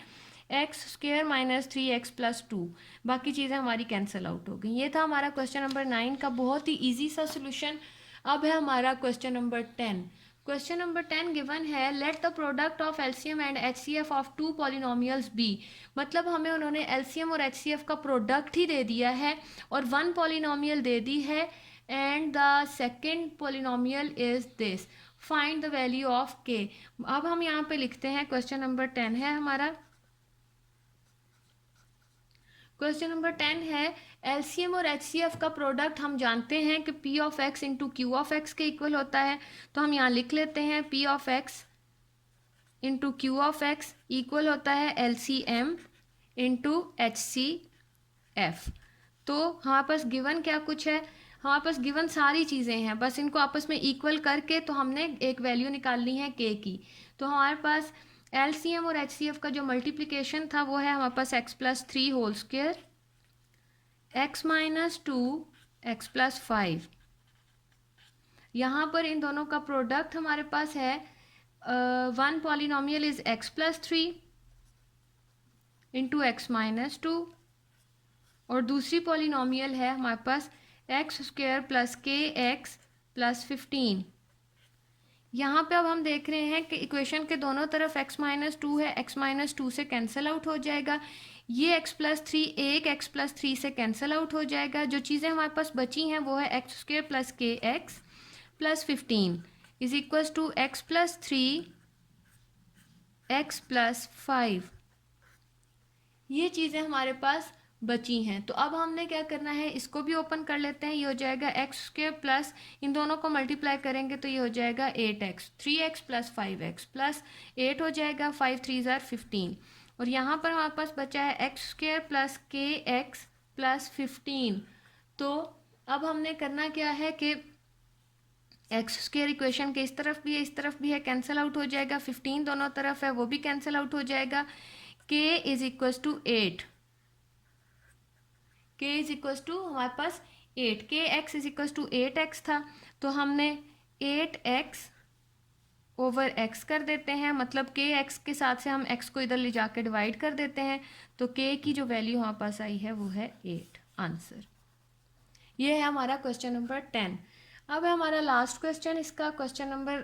x square minus 3x plus 2। बाकी चीज़ें हमारी कैंसिल आउट हो गई। ये था हमारा क्वेश्चन नंबर 9 का बहुत ही ईजी सा सोल्यूशन। अब है हमारा question number 10। Question number 10 given है, let the product of LCM and HCF of two polynomials be. मतलब हमें उन्होंने LCM और HCF का प्रोडक्ट ही दे दिया है और वन पॉलिनोमियल दे दी है, and the second polynomial is this, find the value of k। अब हम यहाँ पे लिखते हैं, क्वेश्चन नंबर 10 है हमारा, क्वेश्चन नंबर 10 है LCM और HCF का प्रोडक्ट हम जानते हैं कि P of x into Q of x के इक्वल होता है। तो हम यहाँ लिख लेते हैं P of x into Q of x equal होता है LCM इंटू HCF। तो हमारे पास गिवन क्या कुछ है, हमारे पास गिवन सारी चीज़ें हैं, बस इनको आपस में इक्वल करके तो हमने एक वैल्यू निकालनी है k की। तो हमारे पास LCM और HCF का जो मल्टीप्लिकेशन था वो है हमारे पास x plus 3 whole square x minus 2 x plus 5। यहाँ पर इन दोनों का प्रोडक्ट हमारे पास है, one polynomial is x plus 3 into x minus 2, और दूसरी पॉलिनोमियल है हमारे पास x square plus k x plus 15। यहाँ पे अब हम देख रहे हैं कि इक्वेशन के दोनों तरफ x माइनस 2 है, x माइनस 2 से कैंसिल आउट हो जाएगा, ये x प्लस 3 एक x प्लस 3 से कैंसिल आउट हो जाएगा। जो चीज़ें हमारे पास बची हैं वो है x square plus k x plus 15 is equals to x plus 3 x plus 5। ये चीज़ें हमारे पास बची हैं। तो अब हमने क्या करना है, इसको भी ओपन कर लेते हैं। ये हो जाएगा एक्स स्क्वेयर प्लस, इन दोनों को मल्टीप्लाई करेंगे तो ये हो जाएगा 8x, 3x plus 5x plus 8 हो जाएगा, 5 3 ज़ार 15। और यहाँ पर हमारे पास बचा है x square plus k x plus 15। तो अब हमने करना क्या है कि एक्स स्क्वेयर इक्वेशन के इस तरफ भी है इस तरफ भी है, कैंसिल आउट हो जाएगा, 15 दोनों तरफ है वो भी कैंसिल आउट हो जाएगा। k is equals to 8, k is equals to हमारे पास 8, के x is equal to 8x था, तो हमने 8x ओवर x कर देते हैं, मतलब के एक्स के साथ से हम x को इधर ले जाके डिवाइड कर देते हैं, तो k की जो वैल्यू हमारे पास आई है वो है 8 आंसर। ये है हमारा क्वेश्चन नंबर 10। अब है हमारा लास्ट क्वेश्चन, इसका क्वेश्चन नंबर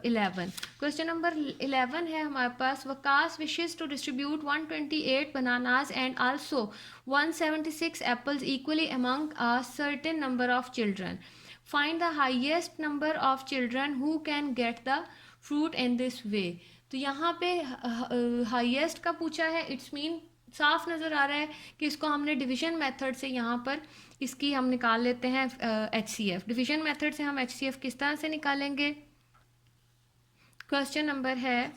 11। क्वेश्चन नंबर 11 है हमारे पास, Waqas wishes to distribute 128 bananas and also 176 apples equally among a certain number of children. Find the highest number of children who can get the fruit in this way. तो यहाँ पे highest का पूछा है, it's mean साफ नज़र आ रहा है कि इसको हमने डिवीजन मेथड से यहाँ पर इसकी हम निकाल लेते हैं HCF। डिवीजन मेथड से हम HCF किस तरह से निकालेंगे? क्वेश्चन नंबर है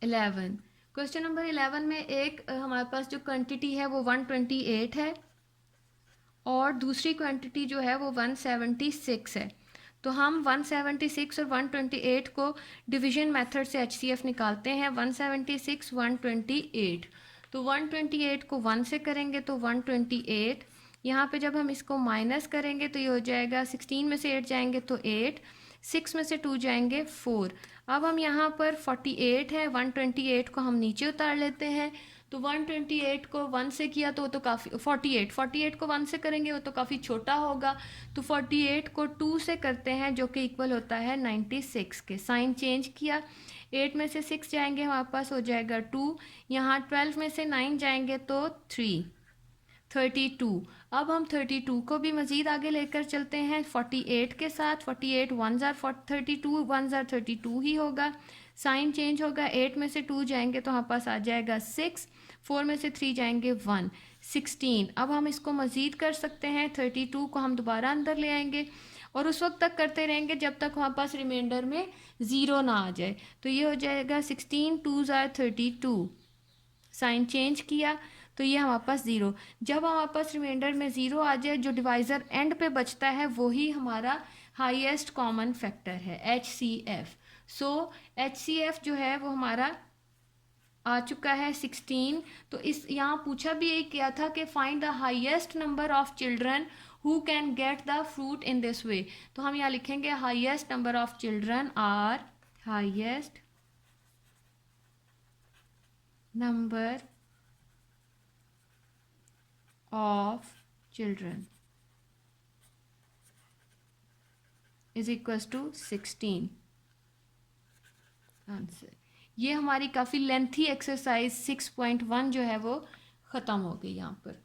11। क्वेश्चन नंबर 11 में एक हमारे पास जो क्वांटिटी है वो 128 है और दूसरी क्वांटिटी जो है वो 176 है। तो हम 176 और 128 को डिवीजन मेथड से HCF निकालते हैं। 176 128, तो 128 को 1 से करेंगे तो 128, यहाँ पे जब हम इसको माइनस करेंगे तो ये हो जाएगा 16 में से 8 जाएंगे तो 8, 6 में से 2 जाएंगे 4। अब हम यहाँ पर 48 है, 128 को हम नीचे उतार लेते हैं, तो 128 को 1 से किया तो वो तो काफ़ी 48 को 1 से करेंगे वो तो काफ़ी छोटा होगा, तो 48 को 2 से करते हैं जो कि इक्वल होता है 96 के। साइन चेंज किया, 8 में से 6 जाएंगे हमारे पास हो जाएगा 2, यहाँ 12 में से 9 जाएंगे तो 3, 32। अब हम 32 को भी मज़ीद आगे लेकर चलते हैं 48 के साथ। 48 1 32 1 32 ही होगा। साइन चेंज होगा, 8 में से 2 जाएंगे तो हमारे पास आ जाएगा 6, 4 में से 3 जाएंगे 1, 16। अब हम इसको मज़ीद कर सकते हैं, 32 को हम दोबारा अंदर ले आएंगे और उस वक्त तक करते रहेंगे जब तक हमारे पास रिमाइंडर में 0 ना आ जाए। तो ये हो जाएगा 16 2 32। साइन चेंज किया तो ये हमारे पास 0। जब हमारे पास रिमाइंडर में 0 आ जाए, जो डिवाइज़र एंड पे बचता है वही हमारा हाईएस्ट कॉमन फैक्टर है HCF। सो HCF जो है वो हमारा आ चुका है 16। तो इस यहाँ पूछा भी यही किया था कि find the highest number of children who can get the fruit in this way. तो हम यहाँ लिखेंगे highest number of children are highest number of children is equals to 16 answer. ये हमारी काफ़ी लेंथी एक्सरसाइज 6.1 जो है वो ख़त्म हो गई यहाँ पर।